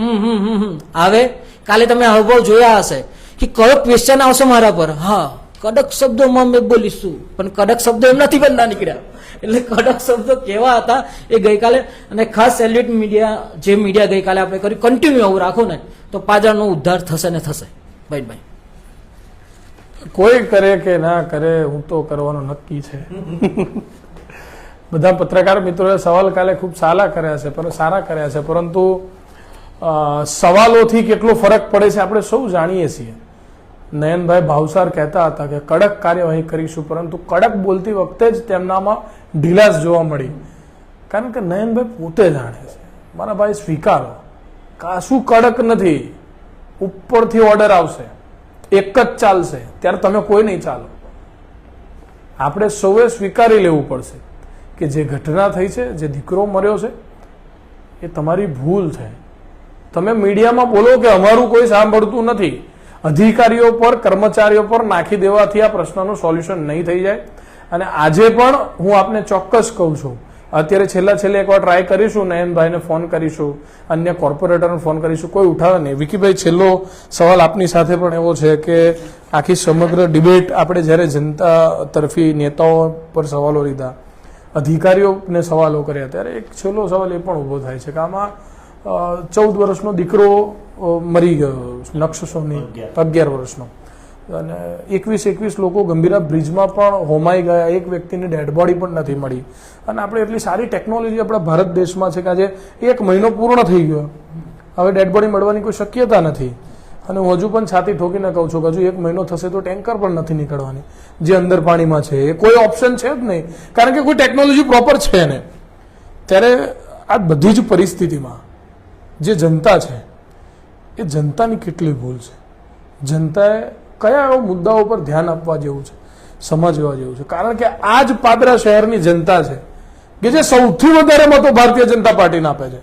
આવે. કાલે તમે હાવભાવ જોયા હશે કે કયો ક્વેશ્ચન આવશે મારા પર, હા કડક શબ્દોમાં મેં બોલીશું, પણ કડક શબ્દો એમ નથી બનતા નીકળ્યા. એટલે કડક શબ્દો કેવા હતા એ ગઈકાલે. અને ખાસ સેલ્યુટ મીડિયા, જે મીડિયા ગઈકાલે આપણે કર્યું, કન્ટિન્યુ આવું રાખો ને તો પાદરાનો ઉદ્ધાર થશે ને થશે. ભાઈ કોઈ કરે કે ના કરે, હું તો કરવાનું નક્કી છે. બધા પત્રકાર મિત્રોએ સવાલ કાલે ખૂબ સારા કર્યા છે, પરંતુ સવાલોથી કેટલો ફરક પડે છે આપણે સૌ જાણીએ છીએ. નયનભાઈ ભાવસાર કહેતા હતા કે કડક કાર્યવાહી કરીશું, પરંતુ કડક બોલતી વખતે જ તેમનામાં ઢીલાસ જોવા મળી. કારણ કે નયનભાઈ પોતે જાણે છે, મારા ભાઈ સ્વીકારો, કાશું કડક નથી, ઉપરથી ઓર્ડર આવશે, એક જ ચાલશે, ત્યારે તમે કોઈ નહીં ચાલો. આપણે સૌએ સ્વીકારી લેવું પડશે કે જે ઘટના થઈ છે, જે દીકરો મર્યો છે, એ તમારી ભૂલ છે. તમે મીડિયામાં બોલો કે અમારું કોઈ સાંભળતું નથી, અધિકારીઓ પર, કર્મચારીઓ પર નાખી દેવાથી આ પ્રશ્નનું સોલ્યુશન નહીં થઈ જાય. અને આજે પણ હું આપને ચોક્કસ કહું છું અત્યારે છેલ્લે એકવાર ટ્રાય કરીશું નયનભાઈને ફોન કરીશું, અન્ય કોર્પોરેટરને ફોન કરીશું, કોઈ ઉઠાવે નહીં. વિકીભાઈ, છેલ્લો સવાલ આપની સાથે પણ એવો છે કે આખી સમગ્ર ડિબેટ આપણે જ્યારે જનતા તરફી નેતાઓ પર સવાલો લીધા, અધિકારીઓને સવાલો કર્યા, ત્યારે એક છેલ્લો સવાલ એ પણ ઊભો થાય છે કે આમાં 14 વર્ષનો દીકરો મરી ગયો, નક્ષ સોની 11 વર્ષનો, અને 21 લોકો ગંભીરા બ્રિજમાં પણ હોમાઈ ગયા, એક વ્યક્તિની ડેડ બોડી પણ નથી મળી. અને આપણે એટલી સારી ટેકનોલોજી આપણા ભારત દેશમાં છે કે આજે 1 મહિનો પૂર્ણ થઈ ગયો, હવે ડેડ બોડી મળવાની કોઈ શક્યતા નથી. અને હું હજુ પણ છાતી ઠોકીને કહું છું કે હજુ 1 મહિનો થશે તો ટેન્કર પણ નથી નીકળવાની, જે અંદર પાણીમાં છે એ કોઈ ઓપ્શન છે જ નહીં, કારણ કે કોઈ ટેકનોલોજી પ્રોપર છે ને. ત્યારે આ બધી જ પરિસ્થિતિમાં જે જનતા છે એ જનતાની કેટલી ભૂલ છે, જનતાએ કયા એવા મુદ્દાઓ પર ધ્યાન આપવા જેવું છે, સમજવા જેવું છે. કારણ કે આ જ પાદરા શહેરની જનતા છે કે જે સૌથી વધારે મતો ભારતીય જનતા પાર્ટીને આપે છે.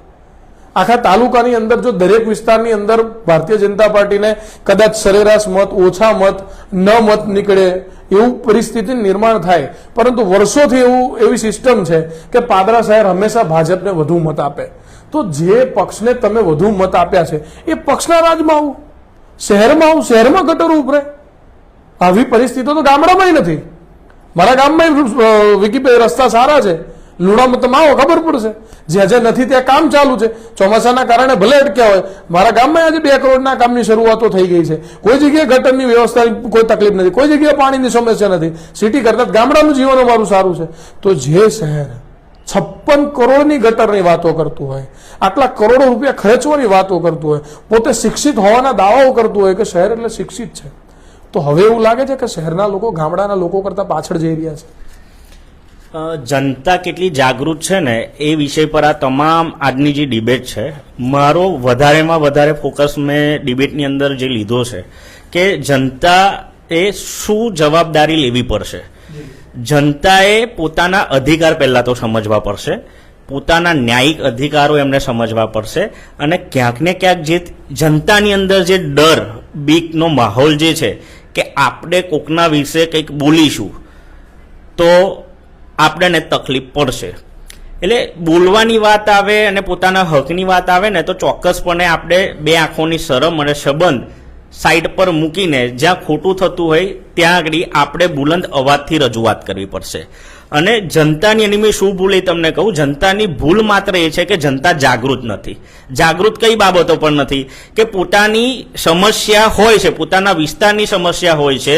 આખા તાલુકાની અંદર જો દરેક વિસ્તારની અંદર ભારતીય જનતા પાર્ટીને કદાચ સરેરાશ મત, ઓછા મત, ન મત નીકળે એવું પરિસ્થિતિ નિર્માણ થાય, પરંતુ વર્ષોથી એવી સિસ્ટમ છે કે પાદરા શહેર હંમેશા ભાજપને વધુ મત આપે. તો જે પક્ષને તમે વધુ મત આપ્યા છે એ પક્ષના રાજમાં આવું, શહેરમાં આવું, શહેરમાં ગટરો ઉભરે. આવી પરિસ્થિતિ તો ગામડામાં નથી. મારા ગામમાં વિકીભાઈ રસ્તા સારા છે, લુણામાં તમે આવો ખબર પડશે. જ્યાં જ્યાં નથી ત્યાં કામ ચાલુ છે, ચોમાસાના કારણે ભલે અટક્યા હોય. મારા ગામમાં આજે 2 કરોડના કામની શરૂઆતો થઈ ગઈ છે. કોઈ જગ્યાએ ગટરની વ્યવસ્થાની કોઈ તકલીફ નથી, કોઈ જગ્યાએ પાણીની સમસ્યા નથી. સિટી કરતાં ગામડાનું જીવન અમારું સારું છે. તો જે શહેર 56 કરોડની ગટરની વાતો કરતું હોય, આટલા કરોડો રૂપિયા ખર્ચવાની વાતો કરતું હોય, પોતે શિક્ષિત હોવાના દાવાઓ કરતું હોય કે શહેર એટલે શિક્ષિત છે, તો હવે એવું લાગે છે કે શહેરના લોકો ગામડાના લોકો કરતા પાછળ જઈ રહ્યા છે. જનતા કેટલી જાગૃત છે ને એ વિષય પર આ તમામ આજની જે ડિબેટ છે, મારો વધારેમાં વધારે ફોકસ મેં ડિબેટની અંદર જે લીધો છે કે જનતાએ શું જવાબદારી લેવી પડશે. જનતાએ પોતાના અધિકાર પહેલા તો સમજવા પડશે, પોતાના ન્યાયિક અધિકારો એમને સમજવા પડશે, અને ક્યાંક ને ક્યાંક જે જનતાની અંદર જે ડર બીકનો માહોલ જે છે કે આપણે કોકના વિશે કંઈક બોલીશું તો આપણને તકલીફ પડશે. એટલે બોલવાની વાત આવે અને પોતાના હકની વાત આવે ને તો ચોક્કસપણે આપણે 2 આંખોની શરમ અને સંબંધ સાઈડ પર મૂકીને જ્યાં ખોટું થતું હોય ત્યાં આગળ આપણે બુલંદ અવાજથી રજૂઆત કરવી પડશે. અને જનતાની એની મેં શું ભૂલ એ તમને કહું, જનતાની ભૂલ માત્ર એ છે કે જનતા જાગૃત નથી. જાગૃત કઈ બાબતો પણ નથી કે પોતાની સમસ્યા હોય છે, પોતાના વિસ્તારની સમસ્યા હોય છે,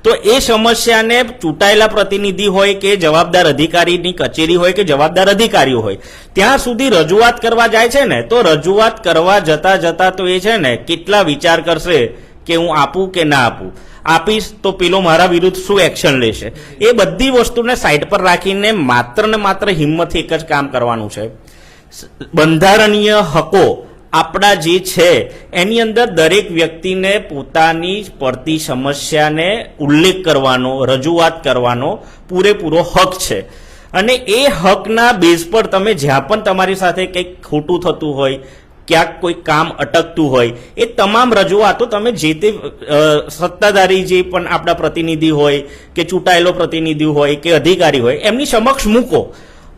તો એ સમસ્યાને ચૂંટાયેલા પ્રતિનિધિ હોય કે જવાબદાર અધિકારીની કચેરી હોય કે જવાબદાર અધિકારીઓ હોય ત્યાં સુધી રજૂઆત કરવા જાય છે ને, તો રજૂઆત કરવા જતા તો એ છે ને કેટલા વિચાર કરશે કે હું આપું કે ના આપું, આપીશ તો પેલો મારા વિરુદ્ધ શું એક્શન લેશે. એ બધી વસ્તુને સાઈડ પર રાખીને માત્ર ને માત્ર હિંમતથી એક જ કામ કરવાનું છે. બંધારણીય હકો આપણા જે છે એની અંદર દરેક વ્યક્તિને પોતાની પડતી સમસ્યાને ઉલ્લેખ કરવાનો, રજૂઆત કરવાનો પૂરેપૂરો હક છે. અને એ હકના બેઝ પર તમે જ્યાં પણ તમારી સાથે કંઈક ખોટું થતું હોય, ક્યાંક કોઈ કામ અટકતું હોય, એ તમામ રજૂઆતો તમે જે તે સત્તાધારી જે પણ આપણા પ્રતિનિધિ હોય કે ચૂંટાયેલો પ્રતિનિધિ હોય કે અધિકારી હોય એમની સમક્ષ મૂકો.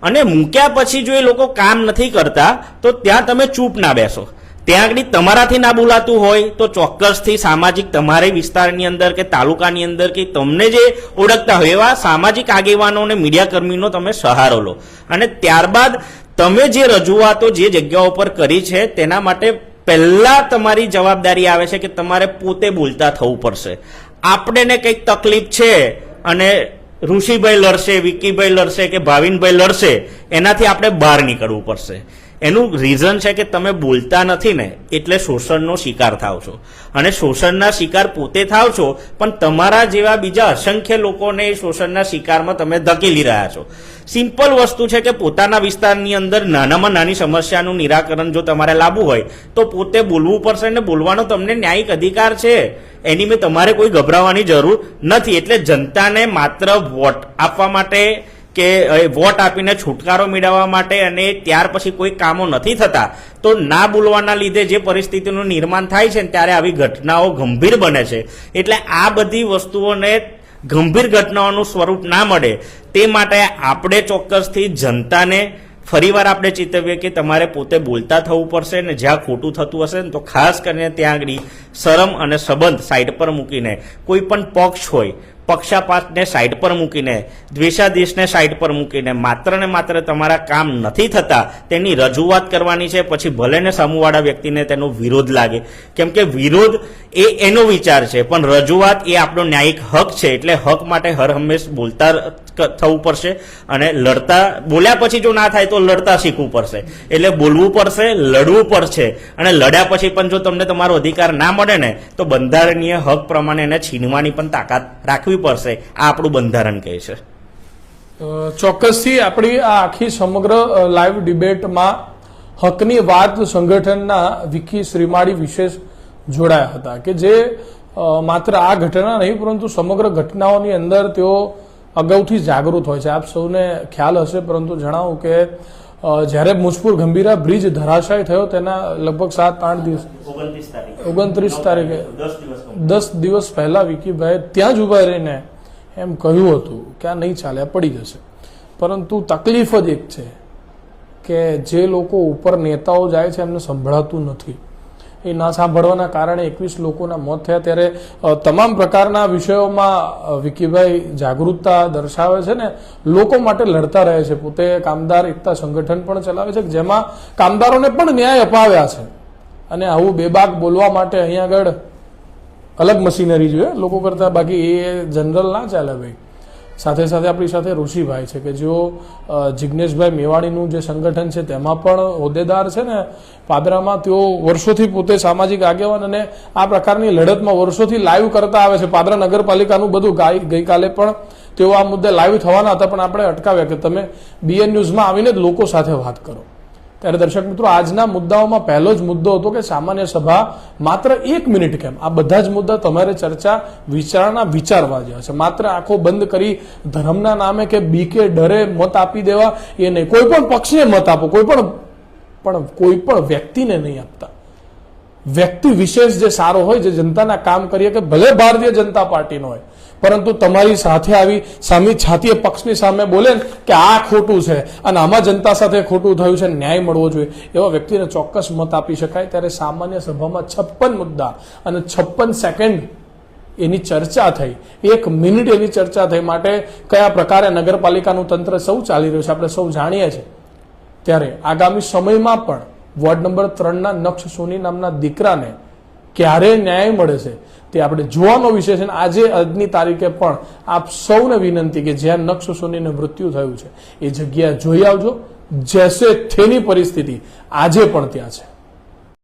અને મૂક્યા પછી જો એ લોકો કામ નથી કરતા તો ત્યાં તમે ચૂપ ના બેસો. ત્યાં આગળ તમારાથી ના બોલાતું હોય તો ચોક્કસથી સામાજિક તમારે વિસ્તારની અંદર કે તાલુકાની અંદર કે તમને જે ઓળખતા હોય એવા સામાજિક આગેવાનો અને મીડિયા કર્મીનો તમે સહારો લો. અને ત્યારબાદ તમે જે રજૂઆતો જે જગ્યાઓ પર કરી છે તેના માટે પહેલા તમારી જવાબદારી આવે છે કે તમારે પોતે બોલતા થવું પડશે. આપણને કંઈક તકલીફ છે અને ઋષિભાઈ લડશે, વિકીભાઈ લડશે કે ભાવિનભાઈ લડશે એનાથી આપણે બહાર નીકળવું પડશે. એનું રીઝન છે કે તમે બોલતા નથી ને એટલે શોષણનો શિકાર થાવ છો, અને શોષણના શિકાર પોતે થાવ છો પણ તમારા જેવા બીજા અસંખ્ય લોકોને શોષણના શિકારમાં તમે ધકેલી રહ્યા છો. સિમ્પલ વસ્તુ છે કે પોતાના વિસ્તારની અંદર નાનામાં નાની સમસ્યાનું નિરાકરણ જો તમારે લાવવું હોય તો પોતે બોલવું પડશે, અને બોલવાનો તમને ન્યાયિક અધિકાર છે. એની મેં તમારે કોઈ ગભરાવાની જરૂર નથી. એટલે જનતાને માત્ર વોટ આપવા માટે કે વોટ આપીને છુટકારો મેળવવા માટે અને ત્યાર પછી કોઈ કામો નથી થતા તો ના બોલવાના લીધે જે પરિસ્થિતિનું નિર્માણ થાય છે ત્યારે આવી ઘટનાઓ ગંભીર બને છે. એટલે આ બધી વસ્તુઓને ગંભીર ઘટનાઓનું સ્વરૂપ ના મળે તે માટે આપણે ચોક્કસથી જનતાને ફરીવાર આપણે ચેતવીએ કે તમારે પોતે બોલતા થવું પડશે ને જ્યાં ખોટું થતું હશે ને તો ખાસ કરીને ત્યાં આગળ શરમ અને સંબંધ સાઈડ પર મૂકીને કોઈ પણ પક્ષ હોય પક્ષાપાતને સાઈડ પર મૂકીને દ્વેષાદેશને સાઈડ પર મૂકીને માત્ર ને માત્ર તમારા કામ નથી થતા તેની રજૂઆત કરવાની છે. પછી ભલે ને સામુવાળા વ્યક્તિને તેનો વિરોધ લાગે, કેમ કે વિરોધ એ એનો વિચાર છે પણ રજૂઆત એ આપણો ન્યાયિક હક છે. એટલે હક માટે હર હંમેશ બોલતા થવું પડશે અને બોલ્યા પછી જો ના થાય તો લડતા શીખવું પડશે. એટલે બોલવું પડશે, લડવું પડશે અને લડ્યા પછી પણ જો તમને તમારો અધિકાર ના મળે ને તો બંધારણીય હક પ્રમાણે એને છીનવાની પણ તાકાત રાખવી પડશે. આ આપણું બંધારણ કહે છે. ચોક્કસથી આપણી આ આખી સમગ્ર લાઈવ ડિબેટમાં હકની વાત સંગઠનના વિકી શ્રીમાળી વિશેષ જોડાયા હતા કે જે માત્ર આ ઘટના નહીં પરંતુ સમગ્ર ઘટનાઓની અંદર તેઓ અગાઉથી જાગૃત હોય છે. આપ સૌને ખ્યાલ હશે, પરંતુ જણાવું કે જ્યારે મુજપુર ગંભીરા બ્રિજ ધરાશાય થયો તેના લગભગ 7-8 દિવસ 29 તારીખે 10 દિવસ પહેલા વિકીભાઈ ત્યાં જ ઉભા રહીને એમ કહ્યું હતું કે આ નહીં ચાલે, આ પડી જશે. પરંતુ તકલીફ જ એક છે કે જે લોકો ઉપર નેતાઓ જાય છે એમને સંભળાતું નથી. એ ના સાંભળવાના કારણે 21 લોકોના મોત થયા. ત્યારે તમામ પ્રકારના વિષયોમાં વિકીભાઈ જાગૃતતા દર્શાવે છે ને લોકો માટે લડતા રહે છે. પોતે કામદાર એકતા સંગઠન પણ ચલાવે છે જેમાં કામદારોને પણ ન્યાય અપાવ્યા છે. અને આવું બેબાક બોલવા માટે અહીંયા આગળ અલગ મશીનરી જોઈએ લોકો કરતા, બાકી એ જનરલ ના ચાલે ભાઈ. સાથે સાથે આપણી સાથે ઋષિભાઈ છે કે જેઓ જિજ્ઞેશભાઈ મેવાણીનું જે સંગઠન છે તેમાં પણ હોદ્દેદાર છે ને પાદરામાં. તેઓ વર્ષોથી પોતે સામાજિક આગેવાન અને આ પ્રકારની લડતમાં વર્ષોથી લાઈવ કરતા આવે છે. પાદરા નગરપાલિકાનું બધું ગઈકાલે પણ તેઓ આ મુદ્દે લાઈવ થવાના હતા પણ આપણે અટકાવ્યા કે તમે BN ન્યૂઝમાં આવીને જ લોકો સાથે વાત કરો. ત્યારે દર્શક મિત્રો, આજના મુદ્દાઓમાં પહેલો જ મુદ્દો હતો કે સામાન્ય સભા માત્ર 1 મિનિટ કેમ? આ બધા જ મુદ્દા તમારે ચર્ચા વિચારણા વિચારવા જેવા છે. માત્ર આંખો બંધ કરી ધર્મના નામે કે બીકે ડરે મત આપી દેવા એ નહીં. કોઈ પણ પક્ષને મત આપો, કોઈ પણ વ્યક્તિને નહીં આપતા. વ્યક્તિ વિશેષ જે સારો હોય, જે જનતાના કામ કરીએ, કે ભલે ભારતીય જનતા પાર્ટીનો હોય પરંતુ તમારી સાથે આવી સામી છાતીએ પક્ષની સામે બોલે કે આ ખોટું છે અને આમાં જનતા સાથે ખોટું થયું છે, ન્યાય મળવો જોઈએ, એવા વ્યક્તિને ચોક્કસ મત આપી શકાય. ત્યારે સામાન્ય સભામાં 56 મુદ્દા અને 56 સેકન્ડ એની ચર્ચા થઈ, 1 મિનિટ એની ચર્ચા થઈ. માટે કયા પ્રકારે નગરપાલિકાનું તંત્ર સૌ ચાલી રહ્યું છે આપણે સૌ જાણીએ છીએ. ત્યારે આગામી સમયમાં પણ વોર્ડ નંબર 3ના નક્ષ સોની નામના દીકરાને ક્યારે ન્યાય મળે છે તે આપણે જોવાનો વિષય છે. આજે આજની તારીખે પણ આપ સૌને વિનંતી કે જ્યાં નક્ષ સોનીને મૃત્યુ થયું છે એ જગ્યા જોઈ આવજો. જેસે થેની પરિસ્થિતિ આજે પણ ત્યાં છે.